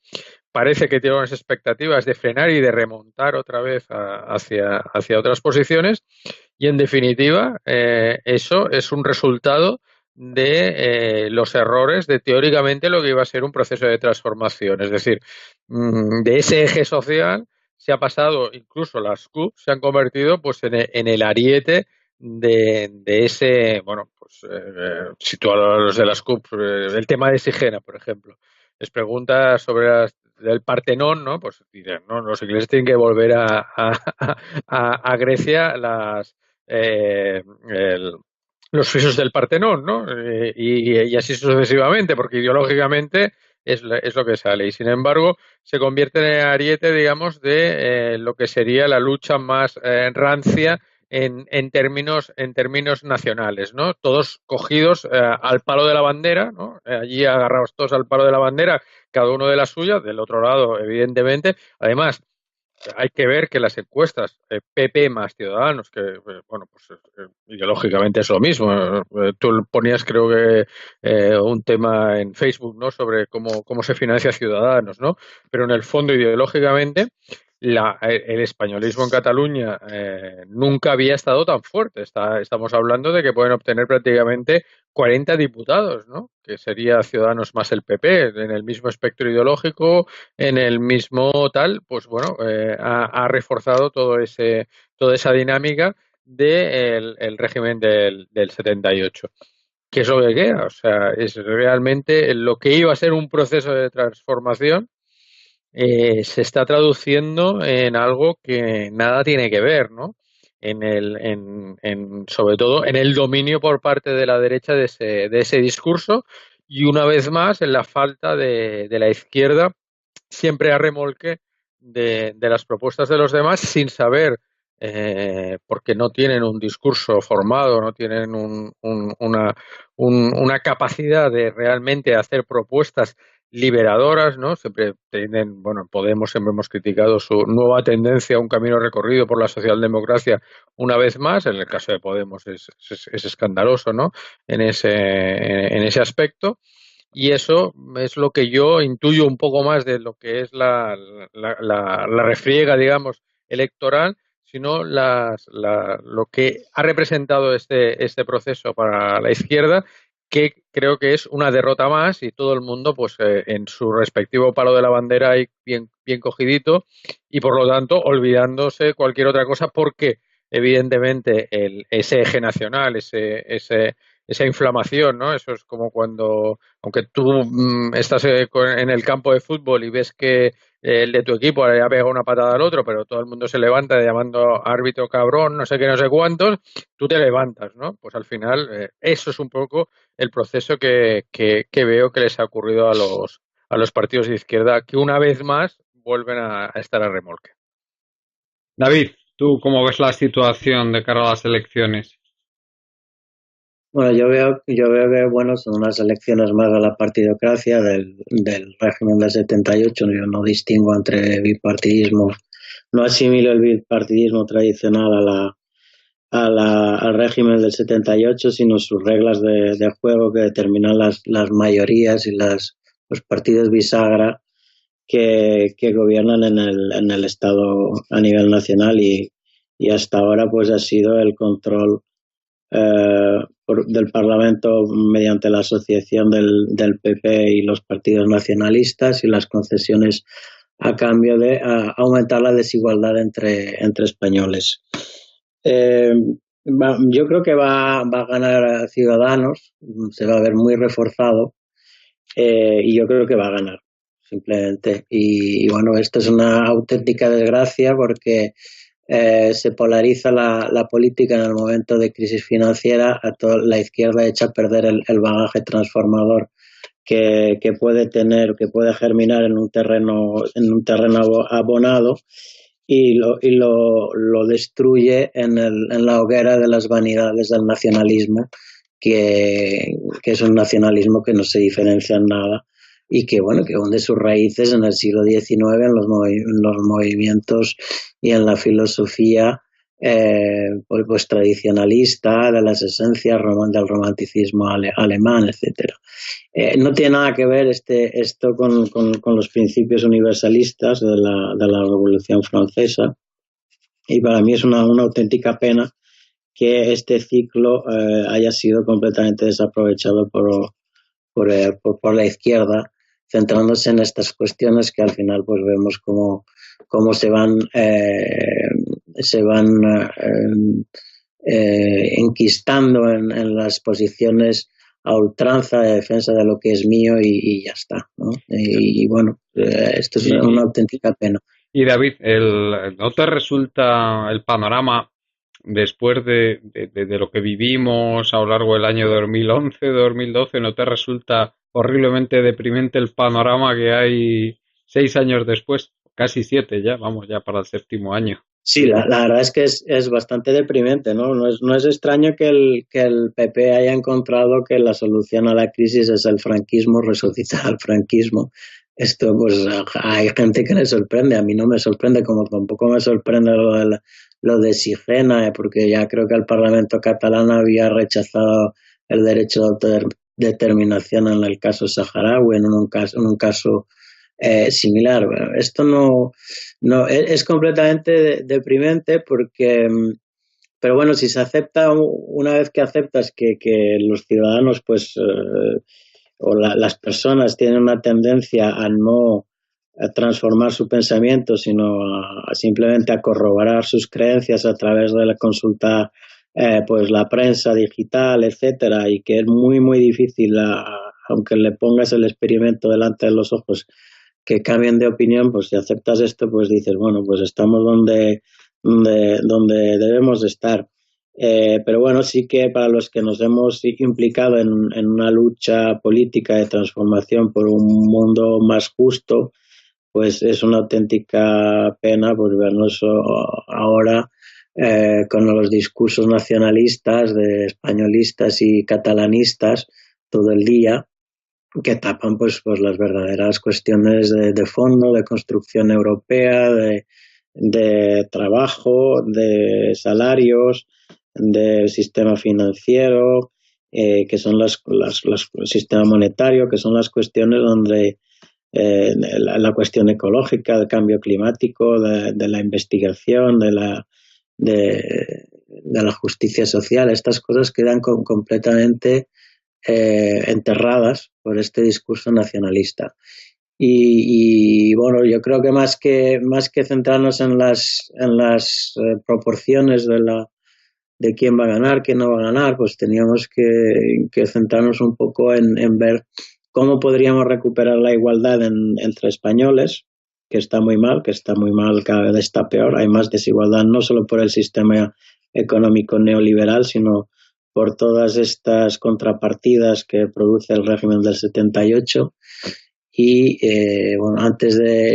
Parece que tiene unas expectativas de frenar y de remontar otra vez hacia otras posiciones y en definitiva eso es un resultado de los errores de teóricamente lo que iba a ser un proceso de transformación, es decir, de ese eje social se ha pasado, incluso las CUP se han convertido pues en el ariete de ese, bueno, pues si tú a los de las CUP, el tema de Sigena, por ejemplo, les pregunta sobre del Partenón, ¿no? Pues dicen, no, los ingleses tienen que volver a Grecia los frisos del Partenón, ¿no? Y así sucesivamente, porque ideológicamente es lo que sale. Y sin embargo, se convierte en el ariete, digamos, de lo que sería la lucha más rancia en términos nacionales, ¿no? Todos cogidos al palo de la bandera, ¿no? Allí agarrados todos al palo de la bandera, cada uno de la suya, del otro lado, evidentemente. Además, hay que ver que las encuestas PP más Ciudadanos, que bueno, pues ideológicamente es lo mismo. Tú ponías, creo que un tema en Facebook, ¿no? Sobre cómo se financia Ciudadanos, ¿no? Pero en el fondo, ideológicamente, el españolismo en Cataluña nunca había estado tan fuerte. Estamos hablando de que pueden obtener prácticamente 40 diputados, ¿no? Que sería Ciudadanos más el PP, en el mismo espectro ideológico, en el mismo tal, pues bueno, ha reforzado toda esa dinámica del el régimen del 78. ¿Qué es lo que queda? O sea, es realmente lo que iba a ser un proceso de transformación se está traduciendo en algo que nada tiene que ver, ¿no? Sobre todo en el dominio por parte de la derecha de ese discurso y una vez más en la falta de la izquierda siempre a remolque de las propuestas de los demás sin saber, porque no tienen un discurso formado, no tienen una capacidad de realmente hacer propuestas liberadoras, ¿no? Siempre tienen, bueno, Podemos siempre hemos criticado su nueva tendencia a un camino recorrido por la socialdemocracia una vez más, en el caso de Podemos es escandaloso, ¿no? En ese aspecto. Y eso es lo que yo intuyo un poco más de lo que es la refriega, digamos, electoral, sino lo que ha representado este proceso para la izquierda, que creo que es una derrota más y todo el mundo pues en su respectivo palo de la bandera ahí bien cogidito y por lo tanto olvidándose cualquier otra cosa porque evidentemente ese eje nacional, esa inflamación, ¿no? Eso es como cuando, aunque tú estás en el campo de fútbol y ves que el de tu equipo le ha pegado una patada al otro, pero todo el mundo se levanta llamando árbitro cabrón, no sé qué, no sé cuántos, tú te levantas, ¿no? Pues al final eso es un poco el proceso que veo que les ha ocurrido a los partidos de izquierda, que una vez más vuelven a estar a remolque. David, ¿tú cómo ves la situación de cara a las elecciones? Bueno, yo veo que, bueno, son unas elecciones más a la partidocracia del régimen del 78. Yo no distingo entre bipartidismo, no asimilo el bipartidismo tradicional al régimen del 78, sino sus reglas de juego que determinan las mayorías y los partidos bisagra que gobiernan en el Estado a nivel nacional y hasta ahora pues ha sido el control del Parlamento mediante la asociación del PP y los partidos nacionalistas y las concesiones a cambio de aumentar la desigualdad entre españoles. Yo creo que va a ganar Ciudadanos, se va a ver muy reforzado y yo creo que va a ganar, simplemente. Y bueno, esto es una auténtica desgracia porque se polariza la política en el momento de crisis financiera. La izquierda echa a perder el bagaje transformador que puede tener, que puede germinar en un terreno abonado y lo destruye en la hoguera de las vanidades del nacionalismo, que es un nacionalismo que no se diferencia en nada y que bueno, que hunde sus raíces en el siglo XIX, en los movimientos y en la filosofía pues tradicionalista de las esencias del romanticismo alemán, etcétera. No tiene nada que ver esto con los principios universalistas de la Revolución Francesa, y para mí es una auténtica pena que este ciclo haya sido completamente desaprovechado por la izquierda, centrándose en estas cuestiones que al final pues vemos cómo se van enquistando en las posiciones a ultranza de defensa de lo que es mío y ya está, ¿no? Y bueno, esto es una auténtica pena. Y David, ¿no te resulta el panorama después de lo que vivimos a lo largo del año 2011, 2012, no te resulta horriblemente deprimente el panorama que hay 6 años después? Casi 7 ya, vamos ya para el 7º año. Sí, la verdad es que es bastante deprimente, ¿no? No es extraño que el PP haya encontrado que la solución a la crisis es el franquismo, resucitar al franquismo. Esto, pues, hay gente que le sorprende. A mí no me sorprende, como tampoco me sorprende lo de Sigena, porque ya creo que el Parlamento catalán había rechazado el derecho de autodeterminación en el caso saharaui, en un caso similar. Esto no es completamente deprimente porque, pero bueno, si se acepta, una vez que aceptas que los ciudadanos pues o las personas tienen una tendencia a no transformar su pensamiento, sino simplemente a corroborar sus creencias a través de la consulta, pues la prensa digital, etcétera, y que es muy muy difícil, aunque le pongas el experimento delante de los ojos, que cambien de opinión. Pues si aceptas esto, pues dices, bueno, pues estamos donde debemos de estar. Pero bueno, sí que para los que nos hemos implicado en una lucha política de transformación por un mundo más justo, pues es una auténtica pena pues vernos ahora con los discursos nacionalistas, de españolistas y catalanistas todo el día, que tapan pues las verdaderas cuestiones de fondo, de construcción europea, de trabajo, de salarios, del sistema financiero, que son el sistema monetario, que son las cuestiones donde la cuestión ecológica, del cambio climático, de la investigación, de la justicia social, estas cosas quedan completamente enterradas por este discurso nacionalista. Y bueno, yo creo que más que centrarnos en las proporciones de quién va a ganar, quién no va a ganar, pues teníamos que centrarnos un poco en ver cómo podríamos recuperar la igualdad entre españoles, que está muy mal, cada vez está peor. Hay más desigualdad no solo por el sistema económico neoliberal, sino por todas estas contrapartidas que produce el régimen del 78. Y bueno,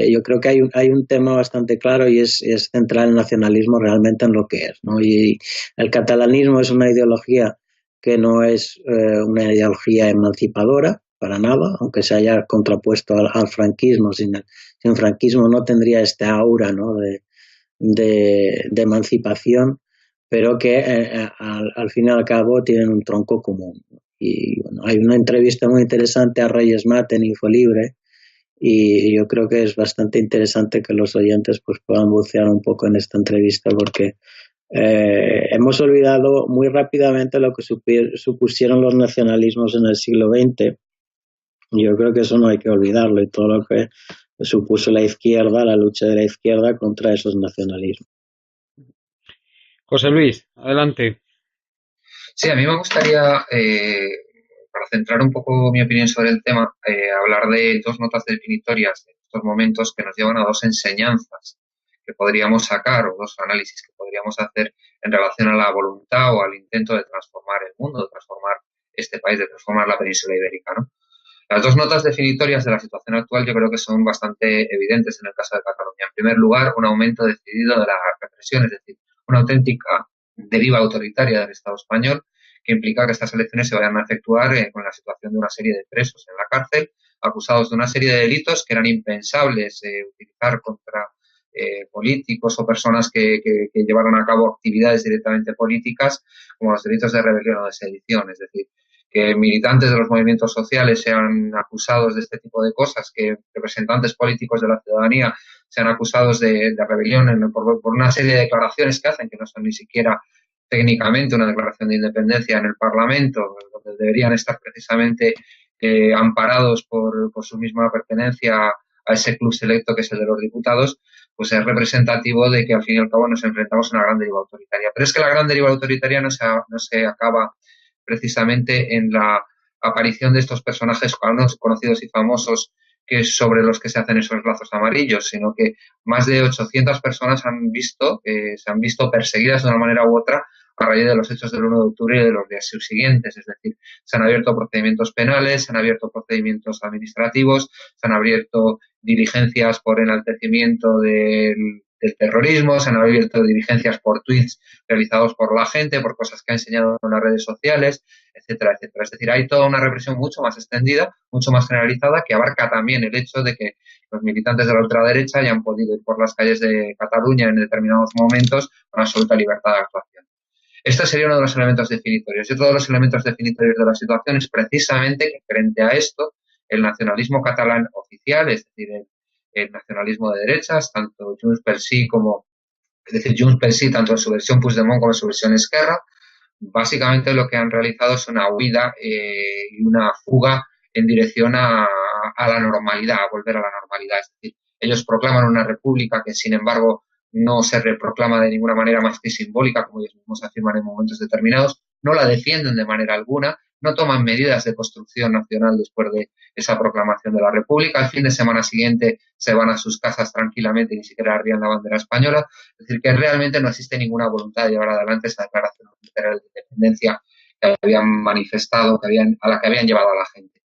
yo creo que hay un tema bastante claro, y es centrar el nacionalismo realmente en lo que es, ¿no? Y el catalanismo es una ideología que no es una ideología emancipadora para nada, aunque se haya contrapuesto al franquismo. Sin franquismo no tendría este aura, ¿no?, de emancipación, pero que al fin y al cabo tienen un tronco común. Y bueno, hay una entrevista muy interesante a Reyes Mat en Infolibre, y yo creo que es bastante interesante que los oyentes pues puedan bucear un poco en esta entrevista, porque hemos olvidado muy rápidamente lo que supusieron los nacionalismos en el siglo XX. Yo creo que eso no hay que olvidarlo, y todo lo que supuso la izquierda, la lucha de la izquierda contra esos nacionalismos. José Luis, adelante. Sí, a mí me gustaría, para centrar un poco mi opinión sobre el tema, hablar de dos notas definitorias de estos momentos que nos llevan a dos enseñanzas que podríamos sacar, o dos análisis que podríamos hacer en relación a la voluntad o al intento de transformar el mundo, de transformar este país, de transformar la península ibérica, ¿no? Las dos notas definitorias de la situación actual yo creo que son bastante evidentes en el caso de Cataluña. En primer lugar, un aumento decidido de la represión, es decir, una auténtica deriva autoritaria del Estado español, que implica que estas elecciones se vayan a efectuar con la situación de una serie de presos en la cárcel, acusados de una serie de delitos que eran impensables utilizar contra políticos o personas que llevaron a cabo actividades directamente políticas, como los delitos de rebelión o de sedición. Es decir, que militantes de los movimientos sociales sean acusados de este tipo de cosas, que representantes políticos de la ciudadanía sean acusados de rebelión por una serie de declaraciones que hacen, que no son ni siquiera técnicamente una declaración de independencia en el Parlamento, donde deberían estar precisamente amparados por su misma pertenencia a ese club selecto que es el de los diputados, pues es representativo de que al fin y al cabo nos enfrentamos a una gran deriva autoritaria. Pero es que la gran deriva autoritaria no se acaba precisamente en la aparición de estos personajes conocidos y famosos sobre los que se hacen esos lazos amarillos, sino que más de 800 personas se han visto perseguidas de una manera u otra a raíz de los hechos del 1 de octubre y de los días subsiguientes. Es decir, se han abierto procedimientos penales, se han abierto procedimientos administrativos, se han abierto diligencias por enaltecimiento del terrorismo, se han abierto diligencias por tweets realizados por la gente, por cosas que ha enseñado en las redes sociales, etcétera, etcétera. Es decir, hay toda una represión mucho más extendida, mucho más generalizada, que abarca también el hecho de que los militantes de la ultraderecha hayan podido ir por las calles de Cataluña en determinados momentos con absoluta libertad de actuación. Este sería uno de los elementos definitorios. Y otro de los elementos definitorios de la situación es precisamente que frente a esto, el nacionalismo catalán oficial, es decir, el nacionalismo de derechas, tanto Junts pel Sí tanto en su versión Puigdemont como en su versión Esquerra, básicamente lo que han realizado es una huida y una fuga en dirección a la normalidad, a volver a la normalidad. Es decir, ellos proclaman una república que, sin embargo, no se reproclama de ninguna manera más que simbólica, como ellos mismos afirman en momentos determinados, no la defienden de manera alguna, no toman medidas de construcción nacional después de esa proclamación de la República. El fin de semana siguiente se van a sus casas tranquilamente y ni siquiera arrian la bandera española. Es decir, que realmente no existe ninguna voluntad de llevar adelante esa declaración unilateral de independencia que habían manifestado, a la que habían llevado a la gente.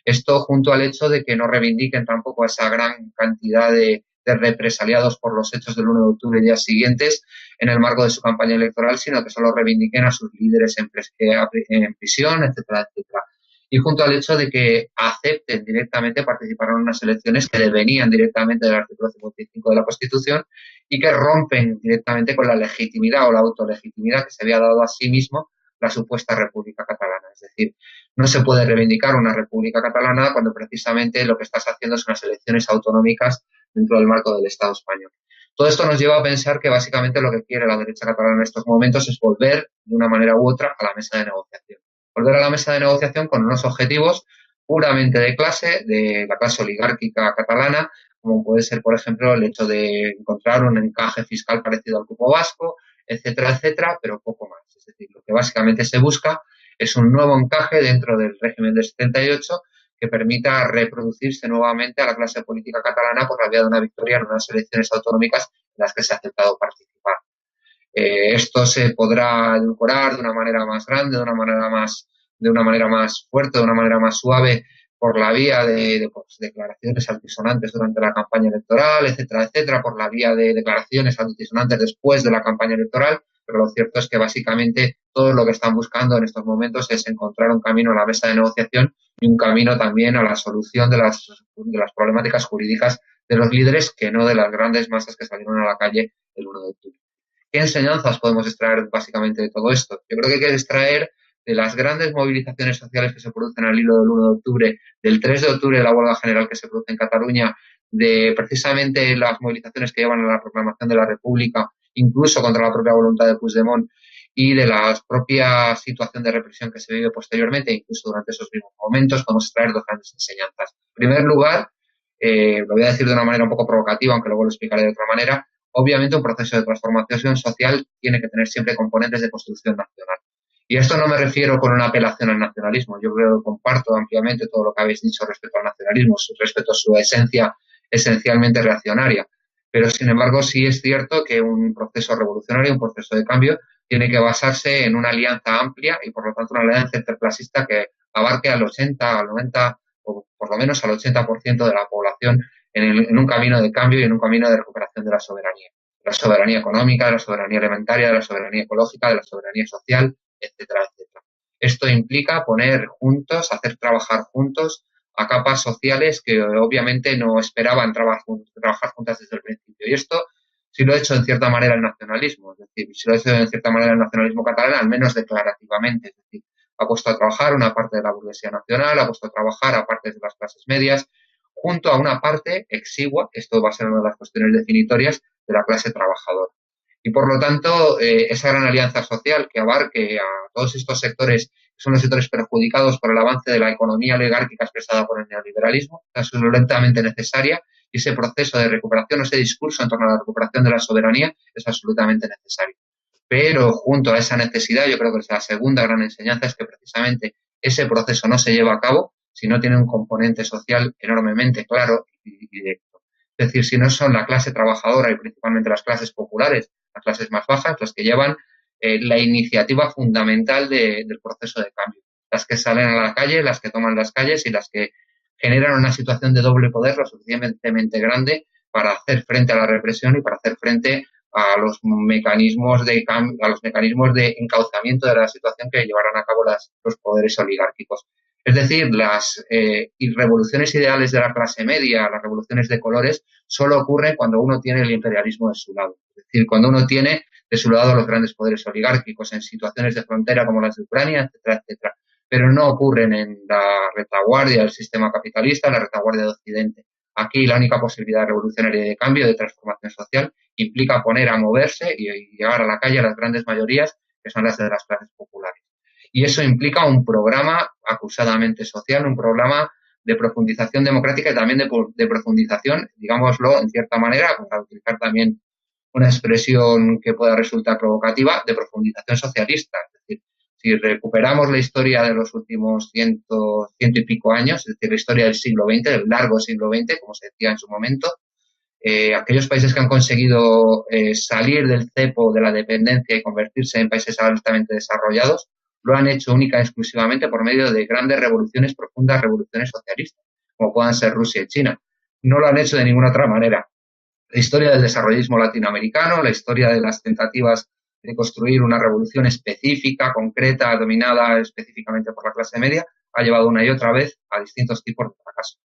Esto junto al hecho de que no reivindiquen tampoco a esa gran cantidad de represaliados por los hechos del 1 de octubre y días siguientes en el marco de su campaña electoral, sino que solo reivindiquen a sus líderes en prisión, etcétera, etcétera. Y junto al hecho de que acepten directamente participar en unas elecciones que devenían directamente del artículo 55 de la Constitución y que rompen directamente con la legitimidad o la autolegitimidad que se había dado a sí mismo la supuesta República Catalana. Es decir, no se puede reivindicar una República Catalana cuando precisamente lo que estás haciendo son unas elecciones autonómicas dentro del marco del Estado español. Todo esto nos lleva a pensar que básicamente lo que quiere la derecha catalana en estos momentos es volver de una manera u otra a la mesa de negociación. volver a la mesa de negociación con unos objetivos puramente de la clase oligárquica catalana, como puede ser, por ejemplo, el hecho de encontrar un encaje fiscal parecido al cupo vasco, etcétera, etcétera, pero poco más. Es decir, lo que básicamente se busca es un nuevo encaje dentro del régimen del 78 que permita reproducirse nuevamente a la clase política catalana por la vía de una victoria en unas elecciones autonómicas en las que se ha aceptado participar. Esto se podrá edulcorar de una manera más grande, de una manera más fuerte, de una manera más suave, por la vía de declaraciones altisonantes durante la campaña electoral, etcétera, etcétera, por la vía de declaraciones altisonantes después de la campaña electoral, pero lo cierto es que básicamente todo lo que están buscando en estos momentos es encontrar un camino a la mesa de negociación y un camino también a la solución de las problemáticas jurídicas de los líderes, que no de las grandes masas que salieron a la calle el 1 de octubre. ¿Qué enseñanzas podemos extraer básicamente de todo esto? Yo creo que hay que extraer de las grandes movilizaciones sociales que se producen al hilo del 1 de octubre, del 3 de octubre, la huelga general que se produce en Cataluña, de precisamente las movilizaciones que llevan a la proclamación de la República, incluso contra la propia voluntad de Puigdemont, y de la propia situación de represión que se vive posteriormente, incluso durante esos mismos momentos, podemos extraer dos grandes enseñanzas. En primer lugar, lo voy a decir de una manera un poco provocativa, aunque luego lo explicaré de otra manera, obviamente un proceso de transformación social tiene que tener siempre componentes de construcción nacional. Y esto no me refiero con una apelación al nacionalismo. Yo creo que comparto ampliamente todo lo que habéis dicho respecto al nacionalismo, respecto a su esencia esencialmente reaccionaria. Pero, sin embargo, sí es cierto que un proceso revolucionario, un proceso de cambio, tiene que basarse en una alianza amplia y, por lo tanto, una alianza interclasista que abarque al 80, al 90 o por lo menos al 80% de la población en un camino de cambio y en un camino de recuperación de la soberanía económica, de la soberanía alimentaria, de la soberanía ecológica, de la soberanía social, etcétera, etcétera. Esto implica poner juntos, hacer trabajar juntos a capas sociales que obviamente no esperaban trabajar juntas desde el principio. Y esto sí lo ha hecho en cierta manera el nacionalismo, es decir, sí lo ha hecho en cierta manera el nacionalismo catalán, al menos declarativamente, es decir, ha puesto a trabajar una parte de la burguesía nacional, ha puesto a trabajar a partes de las clases medias, junto a una parte exigua, esto va a ser una de las cuestiones definitorias, de la clase trabajadora. Y por lo tanto, esa gran alianza social que abarque a todos estos sectores, que son los sectores perjudicados por el avance de la economía oligárquica expresada por el neoliberalismo, es absolutamente necesaria, y ese proceso de recuperación, ese discurso en torno a la recuperación de la soberanía es absolutamente necesario. Pero junto a esa necesidad, yo creo que la segunda gran enseñanza es que precisamente ese proceso no se lleva a cabo si no tiene un componente social enormemente claro y directo. Es decir, si no son la clase trabajadora y principalmente las clases populares, las clases más bajas, las que llevan la iniciativa fundamental del proceso de cambio. Las que salen a la calle, las que toman las calles y las que generan una situación de doble poder lo suficientemente grande para hacer frente a la represión y para hacer frente a los mecanismos de encauzamiento de la situación que llevarán a cabo los poderes oligárquicos. Es decir, las revoluciones ideales de la clase media, las revoluciones de colores, solo ocurren cuando uno tiene el imperialismo de su lado. Es decir, cuando uno tiene de su lado los grandes poderes oligárquicos en situaciones de frontera como las de Ucrania, etcétera, etcétera. Pero no ocurren en la retaguardia del sistema capitalista, en la retaguardia de Occidente. Aquí la única posibilidad revolucionaria de cambio, de transformación social, implica poner a moverse y llevar a la calle a las grandes mayorías, que son las de las clases populares. Y eso implica un programa acusadamente social, un programa de profundización democrática y también de profundización, digámoslo en cierta manera, para utilizar también una expresión que pueda resultar provocativa, de profundización socialista. Es decir, si recuperamos la historia de los últimos ciento y pico años, es decir, la historia del siglo XX, del largo siglo XX, como se decía en su momento, aquellos países que han conseguido salir del cepo de la dependencia y convertirse en países altamente desarrollados, lo han hecho única y exclusivamente por medio de grandes revoluciones, profundas revoluciones socialistas, como puedan ser Rusia y China. No lo han hecho de ninguna otra manera. La historia del desarrollismo latinoamericano, la historia de las tentativas de construir una revolución específica, concreta, dominada específicamente por la clase media, ha llevado una y otra vez a distintos tipos de fracaso.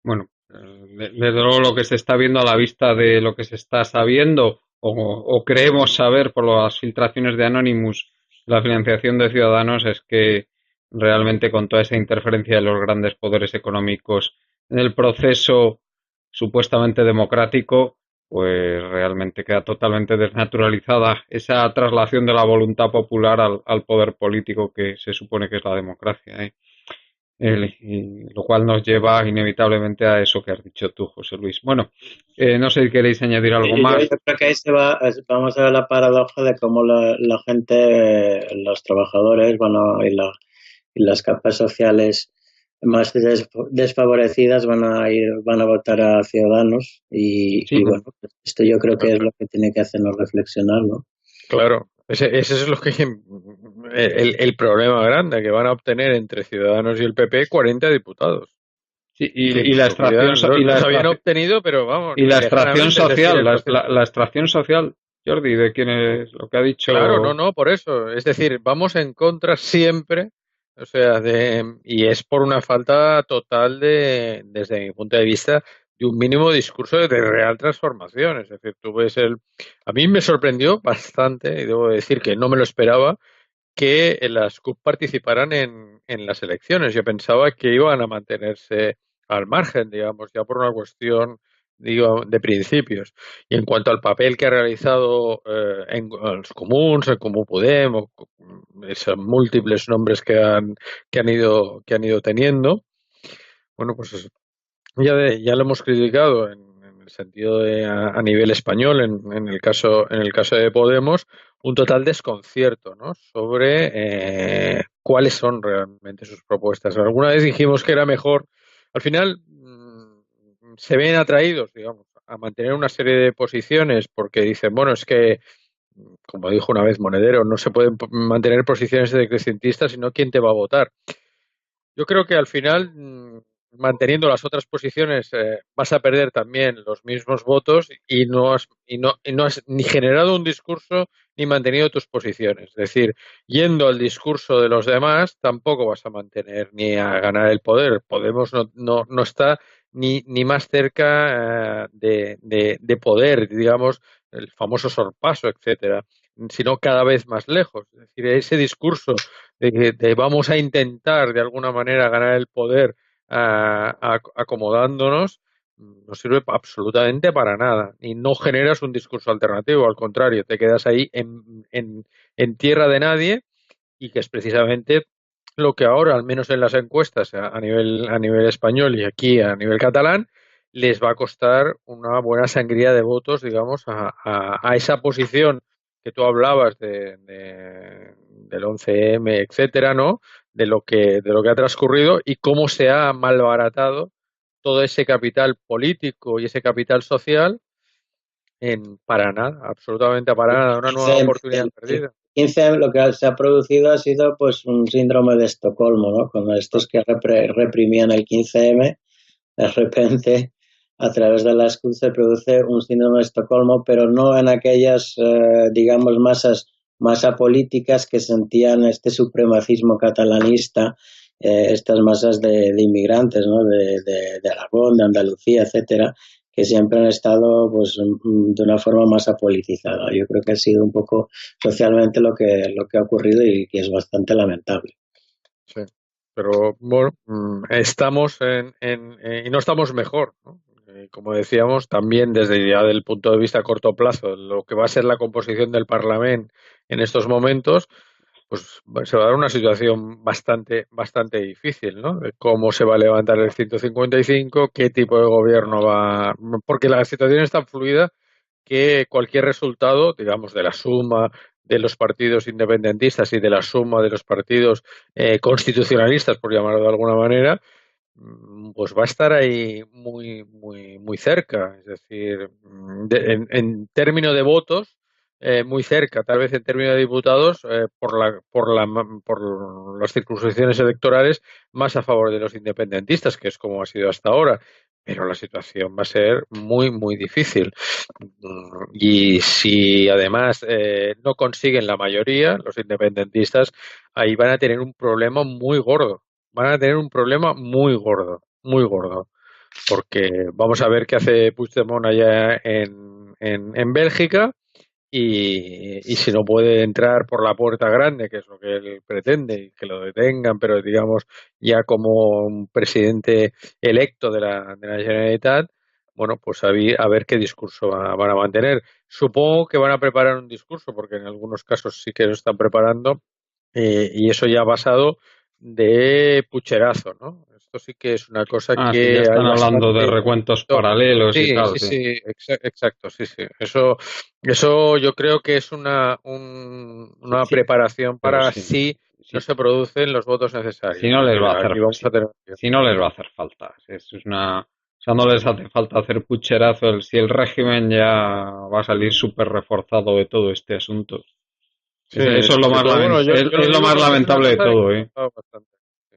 Bueno, desde luego lo que se está viendo a la vista de lo que se está sabiendo o creemos saber por las filtraciones de Anonymous, la financiación de Ciudadanos, es que realmente con toda esa interferencia de los grandes poderes económicos en el proceso supuestamente democrático, pues realmente queda totalmente desnaturalizada esa traslación de la voluntad popular al poder político que se supone que es la democracia, ¿eh? Y lo cual nos lleva inevitablemente a eso que has dicho tú, José Luis. Bueno, no sé si queréis añadir algo más. Yo creo que ahí vamos a ver la paradoja de cómo la gente, los trabajadores, bueno, y las capas sociales más desfavorecidas van a votar a Ciudadanos Sí, y bueno, esto yo creo que es lo que tiene que hacernos reflexionar, ¿no? Claro, ese es lo que el problema grande, que van a obtener entre Ciudadanos y el PP 40 diputados. sí, Que y la extracción los habían obtenido, pero vamos, y ni la extracción lejanamente, es decir, social, el porcentaje. la extracción social, Jordi, de quién es lo que ha dicho. Claro, no, por eso. Es decir, vamos en contra siempre, o sea, y es por una falta total desde mi punto de vista, de un mínimo discurso de real transformación. Es decir, a mí me sorprendió bastante, y debo decir que no me lo esperaba, que las CUP participaran en las elecciones. Yo pensaba que iban a mantenerse al margen, digamos, ya por una cuestión, digo, de principios. Y en cuanto al papel que ha realizado en los comuns, en Comú Podem, esos múltiples nombres que han ido teniendo, bueno, pues ya lo hemos criticado en el sentido de a nivel español, en el caso de Podemos, un total desconcierto, ¿no? Sobre cuáles son realmente sus propuestas. Alguna vez dijimos que era mejor, al final se ven atraídos, digamos, a mantener una serie de posiciones porque dicen, bueno, es que, como dijo una vez Monedero, no se pueden mantener posiciones decrecentistas, sino quién te va a votar. Yo creo que al final, manteniendo las otras posiciones, vas a perder también los mismos votos y no has ni generado un discurso ni mantenido tus posiciones. Es decir, yendo al discurso de los demás, tampoco vas a mantener ni a ganar el poder. Podemos no está ni más cerca de poder, digamos, el famoso sorpaso, etcétera, sino cada vez más lejos. Es decir, ese discurso de vamos a intentar de alguna manera ganar el poder acomodándonos, no sirve absolutamente para nada y no generas un discurso alternativo, al contrario, te quedas ahí en tierra de nadie y que es precisamente lo que ahora, al menos en las encuestas a nivel español y aquí a nivel catalán, les va a costar una buena sangría de votos, digamos, a esa posición que tú hablabas del 11M, etcétera, ¿no? De lo que ha transcurrido y cómo se ha malbaratado todo ese capital político y ese capital social para nada, absolutamente para nada, una nueva oportunidad perdida. 15 lo que se ha producido ha sido pues un síndrome de Estocolmo, ¿no? Con estos que reprimían el 15M, de repente a través de las CUP se produce un síndrome de Estocolmo, pero no en aquellas, digamos, más apolíticas que sentían este supremacismo catalanista, estas masas de inmigrantes, ¿no? De Aragón, de Andalucía, etcétera, que siempre han estado pues de una forma más apolitizada. Yo creo que ha sido un poco socialmente lo que ha ocurrido y que es bastante lamentable. Sí, pero bueno, estamos y no estamos mejor, ¿no? Como decíamos, también desde ya del punto de vista a corto plazo, lo que va a ser la composición del Parlamento en estos momentos, pues se va a dar una situación bastante difícil, ¿no? De cómo se va a levantar el 155, qué tipo de gobierno va, porque la situación es tan fluida que cualquier resultado, digamos, de la suma de los partidos independentistas y de la suma de los partidos constitucionalistas, por llamarlo de alguna manera, pues va a estar ahí muy cerca. Es decir, en términos de votos, muy cerca, tal vez en términos de diputados, por las circunscripciones electorales, más a favor de los independentistas, que es como ha sido hasta ahora. Pero la situación va a ser muy difícil. Y si además no consiguen la mayoría, los independentistas, ahí van a tener un problema muy gordo. Van a tener un problema muy gordo. Porque vamos a ver qué hace Puigdemont allá en Bélgica y si no puede entrar por la puerta grande, que es lo que él pretende, y que lo detengan, pero digamos ya como un presidente electo de la Generalitat, bueno, pues a ver qué discurso van a mantener. Supongo que van a preparar un discurso, porque en algunos casos sí que lo están preparando, y eso ya basado de pucherazo, ¿no? Esto sí que es una cosa Ah, sí, ya que hay están hablando de bastante. recuentos paralelos y Sí, tal, sí, sí. sí, exacto, sí, sí. Eso yo creo que es una Sí, preparación pero para sí, si no sí. se producen los votos Si necesarios, no les porque va a hacer, aquí vamos a tener. si no les va a hacer falta. Eso es una, o sea, no les hace falta hacer pucherazo si el régimen ya va a salir súper reforzado de todo este asunto. Sí, Eso es lo sobre más todo, bueno, es yo lo lo digo más porque es una lamentable de cosa que todo, he ¿eh? notado bastante. Sí.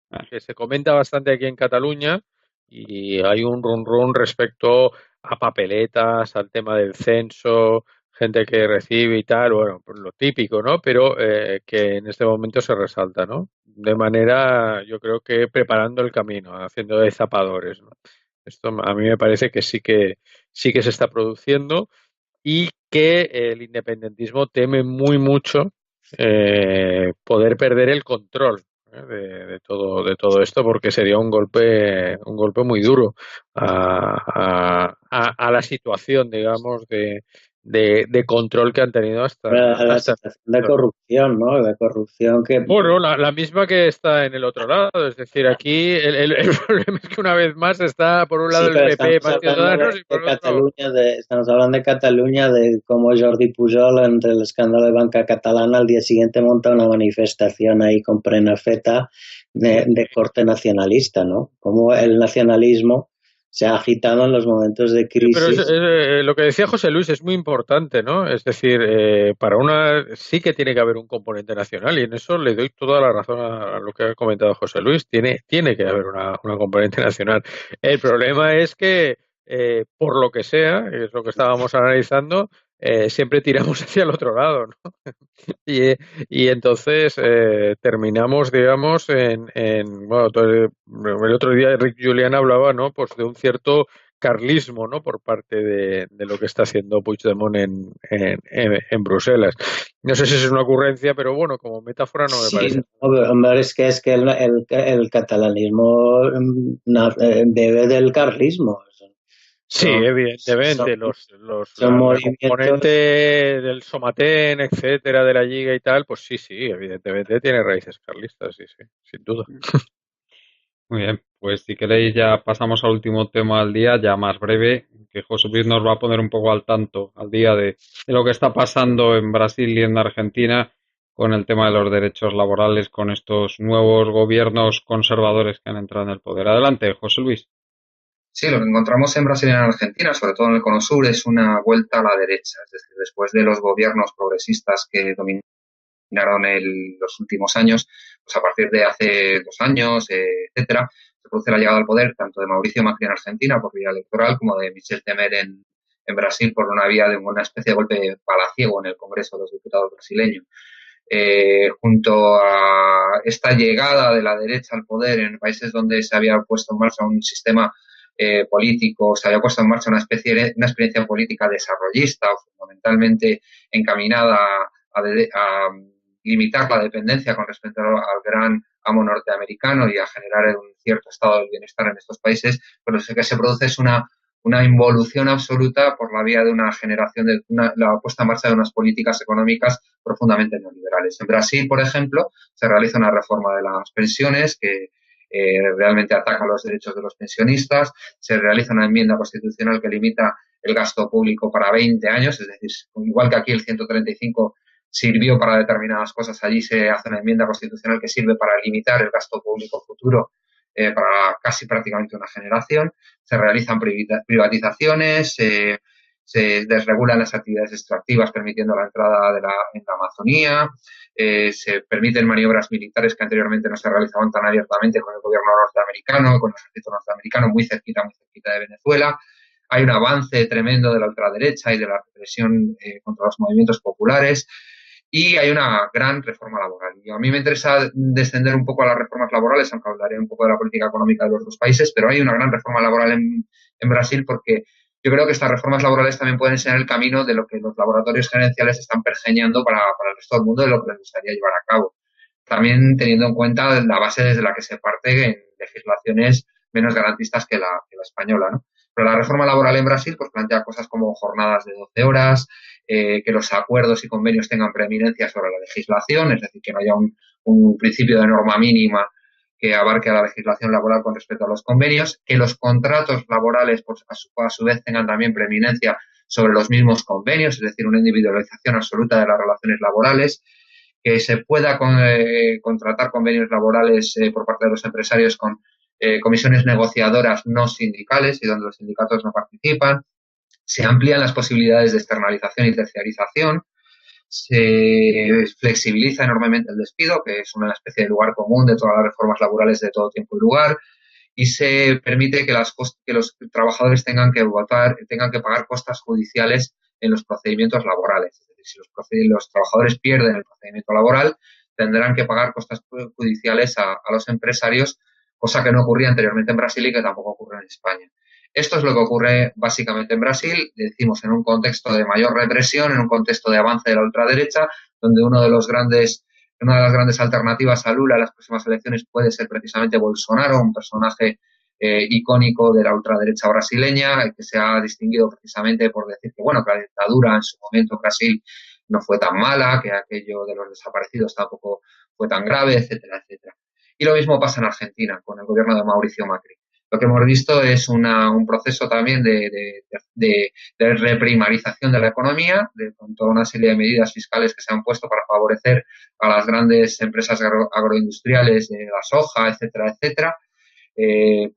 Ah, Que se comenta bastante aquí en Cataluña y hay un run run respecto a papeletas, al tema del censo, gente que recibe y tal, bueno, pues lo típico, ¿no? Pero que en este momento se resalta, ¿no? De manera, yo creo que preparando el camino, haciendo de zapadores, ¿no? Esto a mí me parece que sí que se está produciendo y que el independentismo teme muy mucho poder perder el control de todo esto, porque sería un golpe muy duro a la situación, digamos, de control que han tenido A la hasta. situación de corrupción, ¿no? De corrupción que Bueno, la misma que está en el otro lado, es decir, aquí el problema es que una vez más está por un lado sí, el pero PP estamos más hablando Ciudadanos y por de el otro. Cataluña, estamos hablando de Cataluña, de cómo Jordi Pujol, entre el escándalo de banca catalana, al día siguiente monta una manifestación ahí con Prenafeta de corte nacionalista, ¿no? Cómo el nacionalismo se ha agitado en los momentos de Sí, pero crisis. lo que decía José Luis es muy importante, ¿no? Es decir, para una sí que tiene que haber un componente nacional y en eso le doy toda la razón a lo que ha comentado José Luis. Tiene que haber una componente nacional. El problema es que, por lo que sea, es lo que estábamos analizando, siempre tiramos hacia el otro lado, ¿no? Y, y entonces terminamos, digamos, bueno, el otro día Rick Julián hablaba, ¿no? Pues de un cierto carlismo, ¿no? Por parte de lo que está haciendo Puigdemont en Bruselas. No sé si es una ocurrencia, pero bueno, como metáfora no me Sí, parece. hombre, es que el catalanismo bebe del carlismo. Sí, Son, son, evidentemente, son la movimientos. componente del Somatén, etcétera, de la Liga y tal, pues sí, evidentemente tiene raíces carlistas, sí, sí, sin duda. muy bien, pues si queréis ya pasamos al último tema del día, ya más breve, que José Luis nos va a poner un poco al tanto al día de lo que está pasando en Brasil y en Argentina con el tema de los derechos laborales, con estos nuevos gobiernos conservadores que han entrado en el poder. Adelante, José Luis. Sí, lo que encontramos en Brasil y en Argentina, sobre todo en el Cono Sur, es una vuelta a la derecha. Es decir, después de los gobiernos progresistas que dominaron los últimos años, pues a partir de hace 2 años, etcétera, se produce la llegada al poder tanto de Mauricio Macri en Argentina por vía electoral como de Michel Temer en Brasil por una vía de una especie de golpe palaciego en el Congreso de los Diputados brasileño. Junto a esta llegada de la derecha al poder en países donde se había puesto en marcha un sistema político, se había puesto en marcha una experiencia política desarrollista o fundamentalmente encaminada a limitar la dependencia con respecto al gran amo norteamericano y a generar un cierto estado de bienestar en estos países, pero lo que se produce es una involución absoluta por la vía de una generación de la puesta en marcha de unas políticas económicas profundamente neoliberales. En Brasil, por ejemplo, se realiza una reforma de las pensiones que realmente ataca los derechos de los pensionistas, se realiza una enmienda constitucional que limita el gasto público para 20 años, es decir, igual que aquí el 135 sirvió para determinadas cosas, allí se hace una enmienda constitucional que sirve para limitar el gasto público futuro para casi prácticamente una generación. Se realizan privatizaciones, se desregulan las actividades extractivas permitiendo la entrada en la Amazonía, se permiten maniobras militares que anteriormente no se realizaban tan abiertamente con el gobierno norteamericano, con el ejército norteamericano muy cerquita de Venezuela. Hay un avance tremendo de la ultraderecha y de la represión contra los movimientos populares y hay una gran reforma laboral. Y a mí me interesa descender un poco a las reformas laborales, aunque hablaré un poco de la política económica de los dos países, pero hay una gran reforma laboral en Brasil porque yo creo que estas reformas laborales también pueden ser el camino de lo que los laboratorios gerenciales están pergeñando para el resto del mundo de lo que les gustaría llevar a cabo. También teniendo en cuenta la base desde la que se parte en legislaciones menos garantistas que la española, ¿no? Pero la reforma laboral en Brasil pues plantea cosas como jornadas de 12 horas, que los acuerdos y convenios tengan preeminencia sobre la legislación, es decir, que no haya un principio de norma mínima que abarque a la legislación laboral con respecto a los convenios, que los contratos laborales pues, a su vez tengan también preeminencia sobre los mismos convenios, es decir, una individualización absoluta de las relaciones laborales, que se pueda contratar convenios laborales por parte de los empresarios con comisiones negociadoras no sindicales y donde los sindicatos no participan. Se amplían las posibilidades de externalización y terciarización. Se flexibiliza enormemente el despido, que es una especie de lugar común de todas las reformas laborales de todo tiempo y lugar. Y se permite que los trabajadores tengan que pagar costas judiciales en los procedimientos laborales. Es decir, si los trabajadores pierden el procedimiento laboral, tendrán que pagar costas judiciales a los empresarios, cosa que no ocurría anteriormente en Brasil y que tampoco ocurre en España. Esto es lo que ocurre básicamente en Brasil, decimos, en un contexto de mayor represión, en un contexto de avance de la ultraderecha, donde una de las grandes alternativas a Lula en las próximas elecciones puede ser precisamente Bolsonaro, un personaje icónico de la ultraderecha brasileña, que se ha distinguido precisamente por decir que, bueno, que la dictadura en su momento en Brasil no fue tan mala, que aquello de los desaparecidos tampoco fue tan grave, etcétera, etcétera. Y lo mismo pasa en Argentina, con el gobierno de Mauricio Macri. Lo que hemos visto es un proceso también de reprimarización de la economía, con toda una serie de medidas fiscales que se han puesto para favorecer a las grandes empresas agroindustriales de la soja, etcétera, etcétera,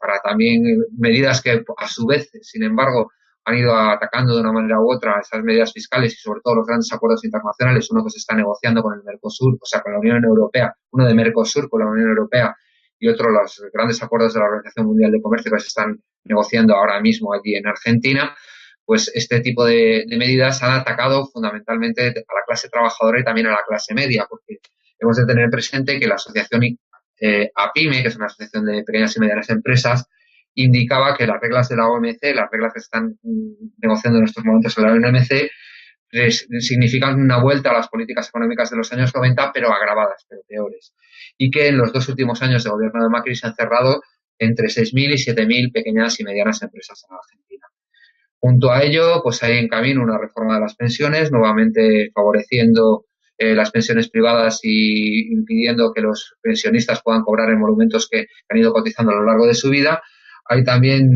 para también medidas que a su vez, sin embargo, han ido atacando de una manera u otra esas medidas fiscales y sobre todo los grandes acuerdos internacionales, uno que se está negociando con el Mercosur, o sea, con la Unión Europea, uno de Mercosur con la Unión Europea y otro los grandes acuerdos de la Organización Mundial de Comercio que se están negociando ahora mismo aquí en Argentina, pues este tipo de medidas han atacado fundamentalmente a la clase trabajadora y también a la clase media, porque hemos de tener presente que la asociación APYME, que es una asociación de pequeñas y medianas empresas, indicaba que las reglas de la OMC, las reglas que se están negociando en estos momentos en la OMC, significan una vuelta a las políticas económicas de los años 90, pero agravadas, pero peores. Y que en los 2 últimos años de gobierno de Macri se han cerrado entre 6.000 y 7.000 pequeñas y medianas empresas en Argentina. Junto a ello, pues hay en camino una reforma de las pensiones, nuevamente favoreciendo las pensiones privadas y impidiendo que los pensionistas puedan cobrar emolumentos que han ido cotizando a lo largo de su vida. Hay también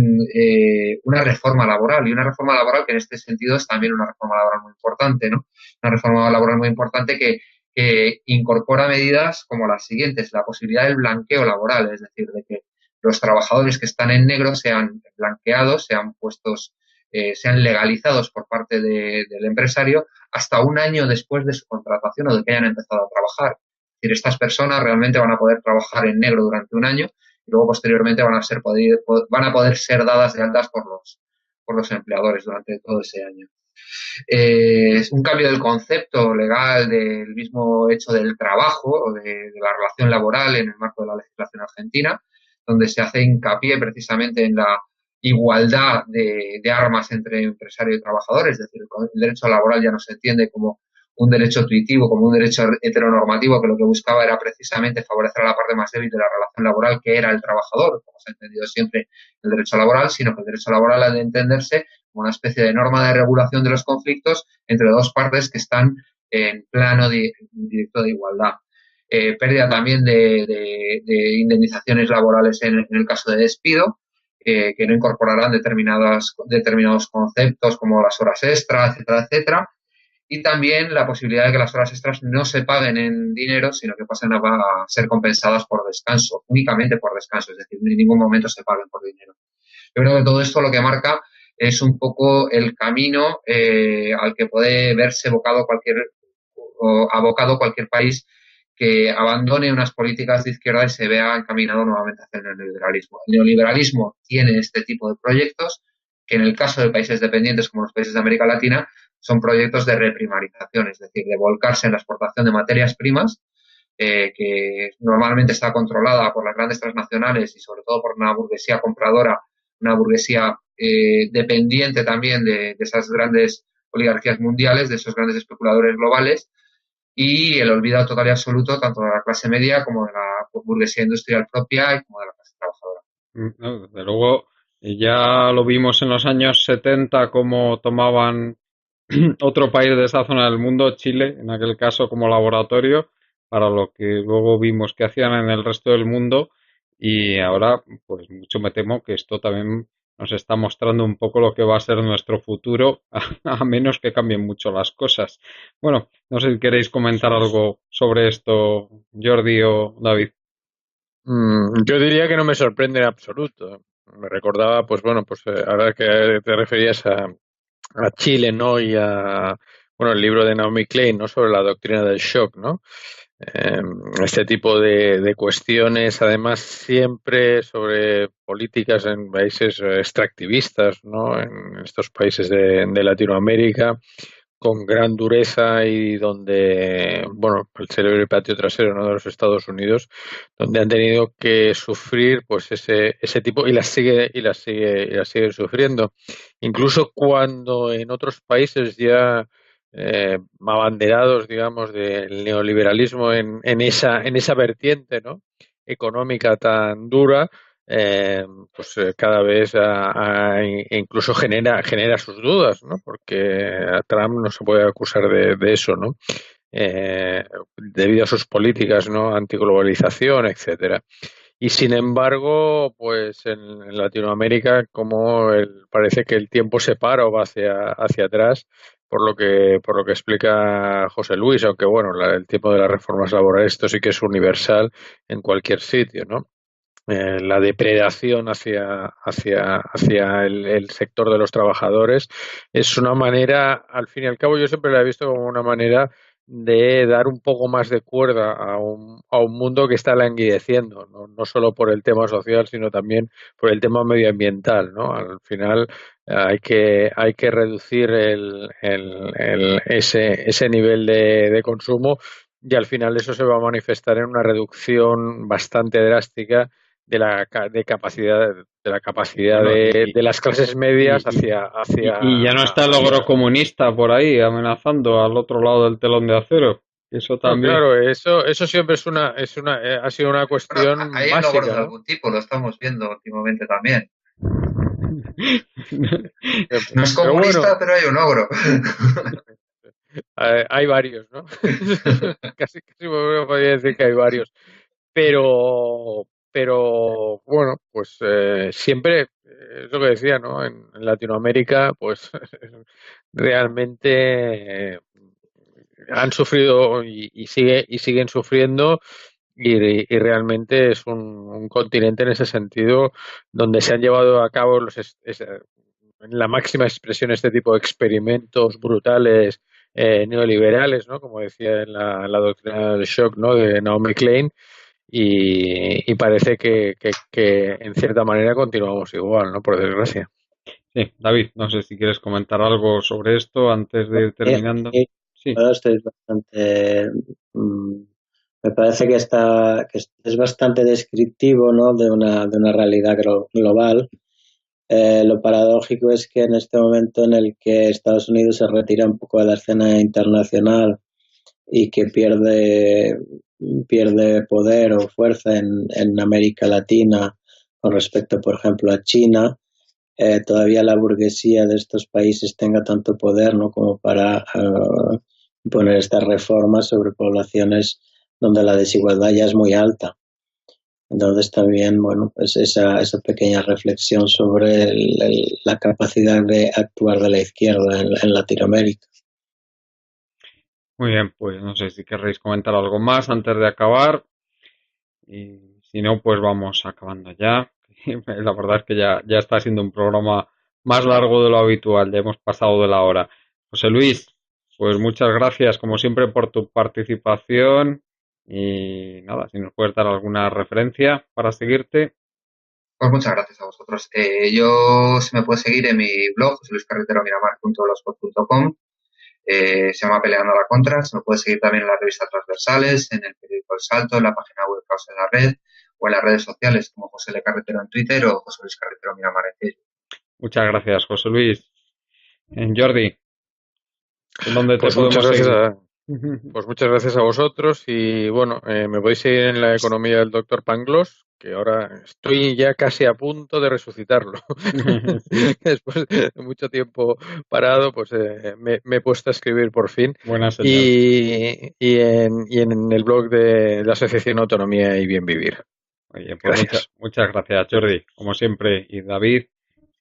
una reforma laboral, y una reforma laboral que en este sentido es también una reforma laboral muy importante, ¿no? Una reforma laboral muy importante que incorpora medidas como las siguientes: la posibilidad del blanqueo laboral, es decir, de que los trabajadores que están en negro sean blanqueados, sean legalizados por parte del empresario hasta un año después de su contratación o de que hayan empezado a trabajar. Es decir, estas personas realmente van a poder trabajar en negro durante un año y luego posteriormente van a poder ser dadas de altas por los empleadores durante todo ese año. Es un cambio del concepto legal del mismo hecho del trabajo o de la relación laboral en el marco de la legislación argentina, donde se hace hincapié precisamente en la igualdad de armas entre empresario y trabajador, es decir, el derecho laboral ya no se entiende como un derecho intuitivo, como un derecho heteronormativo, que lo que buscaba era precisamente favorecer a la parte más débil de la relación laboral, que era el trabajador, como se ha entendido siempre el derecho laboral, sino que el derecho laboral ha de entenderse como una especie de norma de regulación de los conflictos entre dos partes que están en plano directo de igualdad. Pérdida también de indemnizaciones laborales en el caso de despido, que no incorporarán determinados conceptos como las horas extras, etcétera, etcétera. Y también la posibilidad de que las horas extras no se paguen en dinero, sino que pasen a ser compensadas por descanso, únicamente por descanso, es decir, en ningún momento se paguen por dinero. Yo creo que todo esto lo que marca es un poco el camino al que puede verse abocado cualquier país que abandone unas políticas de izquierda y se vea encaminado nuevamente hacia el neoliberalismo. El neoliberalismo tiene este tipo de proyectos que en el caso de países dependientes como los países de América Latina son proyectos de reprimarización, es decir, de volcarse en la exportación de materias primas, que normalmente está controlada por las grandes transnacionales y sobre todo por una burguesía compradora, una burguesía dependiente también de esas grandes oligarquías mundiales, de esos grandes especuladores globales, y el olvido total y absoluto tanto de la clase media como de la burguesía industrial propia y como de la clase trabajadora. Desde luego, Ya lo vimos en los años 70 como tomaban otro país de esa zona del mundo, Chile, en aquel caso como laboratorio, para lo que luego vimos que hacían en el resto del mundo y ahora pues mucho me temo que esto también nos está mostrando un poco lo que va a ser nuestro futuro, a menos que cambien mucho las cosas. Bueno, no sé si queréis comentar algo sobre esto, Jordi o David. Yo diría que no me sorprende en absoluto. Me recordaba, pues bueno, pues ahora que te referías a Chile, ¿no? Y a, bueno, el libro de Naomi Klein, ¿no? Sobre la doctrina del shock, ¿no? Eh, este tipo de cuestiones, además, siempre sobre políticas en países extractivistas, ¿no? En estos países de Latinoamérica, con gran dureza y donde, bueno, el cerebro y patio trasero, ¿no? De los Estados Unidos, donde han tenido que sufrir, pues ese tipo y las siguen sufriendo, incluso cuando en otros países ya abanderados, digamos, del neoliberalismo en esa vertiente, ¿no? Económica tan dura, eh, pues cada vez incluso genera sus dudas, ¿no? Porque a Trump no se puede acusar de eso, ¿no? Debido a sus políticas, ¿no? Antiglobalización, etcétera. Y sin embargo, pues en Latinoamérica, como parece que el tiempo se para o va hacia atrás, por lo que explica José Luis, aunque bueno, el tiempo de las reformas laborales, esto sí que es universal en cualquier sitio, ¿no? La depredación hacia el sector de los trabajadores es una manera, al fin y al cabo, yo siempre la he visto como una manera de dar un poco más de cuerda a un mundo que está languideciendo, ¿no? No solo por el tema social, sino también por el tema medioambiental, ¿no? Al final hay que reducir ese nivel de consumo y al final eso se va a manifestar en una reducción bastante drástica de la capacidad Bueno, de las clases medias y, y ya no está el hacia. logro comunista por ahí amenazando al otro lado del telón de acero. Eso No, también. claro, eso siempre ha sido una Bueno, cuestión hay logros básica, de ¿no? algún tipo, lo estamos viendo últimamente también. Eh, No es Pero comunista, bueno, pero hay un ogro. hay varios, ¿no? Casi me podría decir que hay varios. Pero bueno, pues siempre, es lo que decía, ¿no? En Latinoamérica, pues realmente han sufrido y siguen sufriendo y realmente es un continente en ese sentido donde se han llevado a cabo en la máxima expresión este tipo de experimentos brutales neoliberales, ¿no? Como decía en la doctrina del shock, ¿no? De Naomi Klein y parece que en cierta manera continuamos igual, ¿no? Por desgracia. Sí, David, no sé si quieres comentar algo sobre esto antes de ir terminando. Sí, Sí, bueno, estoy bastante. mm, Me parece que es bastante descriptivo, ¿no? De una realidad global. Lo paradójico es que en este momento en el que Estados Unidos se retira un poco de la escena internacional y que pierde poder o fuerza en América Latina con respecto, por ejemplo, a China, todavía la burguesía de estos países tenga tanto poder, ¿no? Como para poner estas reformas sobre poblaciones donde la desigualdad ya es muy alta. Entonces también, bueno, pues esa pequeña reflexión sobre la capacidad de actuar de la izquierda en Latinoamérica. muy bien, pues no sé si querréis comentar algo más antes de acabar. Y si no, pues vamos acabando ya. La verdad es que ya está siendo un programa más largo de lo habitual, ya hemos pasado de la hora. José Luis, pues muchas gracias como siempre por tu participación y nada, si nos puedes dar alguna referencia para seguirte. Pues muchas gracias a vosotros. Yo se me puede seguir en mi blog, joseluiscarreteromiramar.blogspot.com. Se llama Peleando a la Contra. Se me puede seguir también en las revistas transversales, en el periódico El Salto, en la página web Caos en la Red o en las redes sociales como José L. Carretero en Twitter o José Luis Carretero Miramar en Facebook. Muchas gracias, José Luis. En Jordi, ¿dónde te Pues muchas podemos gracias seguir? Pues muchas gracias a vosotros y bueno, me podéis seguir en la economía del doctor Pangloss, que ahora estoy ya casi a punto de resucitarlo. Después de mucho tiempo parado, pues me he puesto a escribir por fin. Buena señal. Y en el blog de la Asociación Autonomía y Bien Vivir. Oye, pues muchas gracias, Jordi, como siempre. Y David,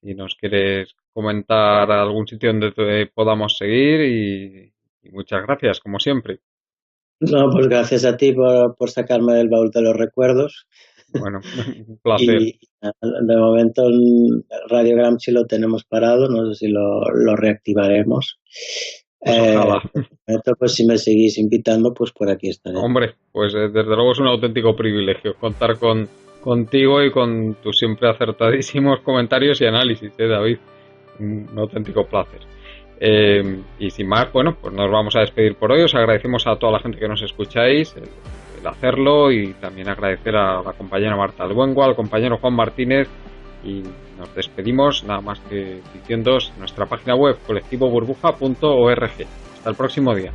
si nos quieres comentar algún sitio donde te podamos seguir y muchas gracias, como siempre. No, pues gracias a ti por sacarme del baúl de los recuerdos. Bueno, un placer. Y de momento Radio Gramsci lo tenemos parado, no sé si lo reactivaremos. Pues si me seguís invitando, pues por aquí estaré. Hombre, pues desde luego es un auténtico privilegio contar contigo y con tus siempre acertadísimos comentarios y análisis, David. Un auténtico placer. Y sin más, bueno, pues nos vamos a despedir por hoy. Os agradecemos a toda la gente que nos escucháis el hacerlo y también agradecer a la compañera Marta Albuengo, al compañero Juan Martínez y nos despedimos nada más que diciéndoos nuestra página web colectivoburbuja.org. Hasta el próximo día.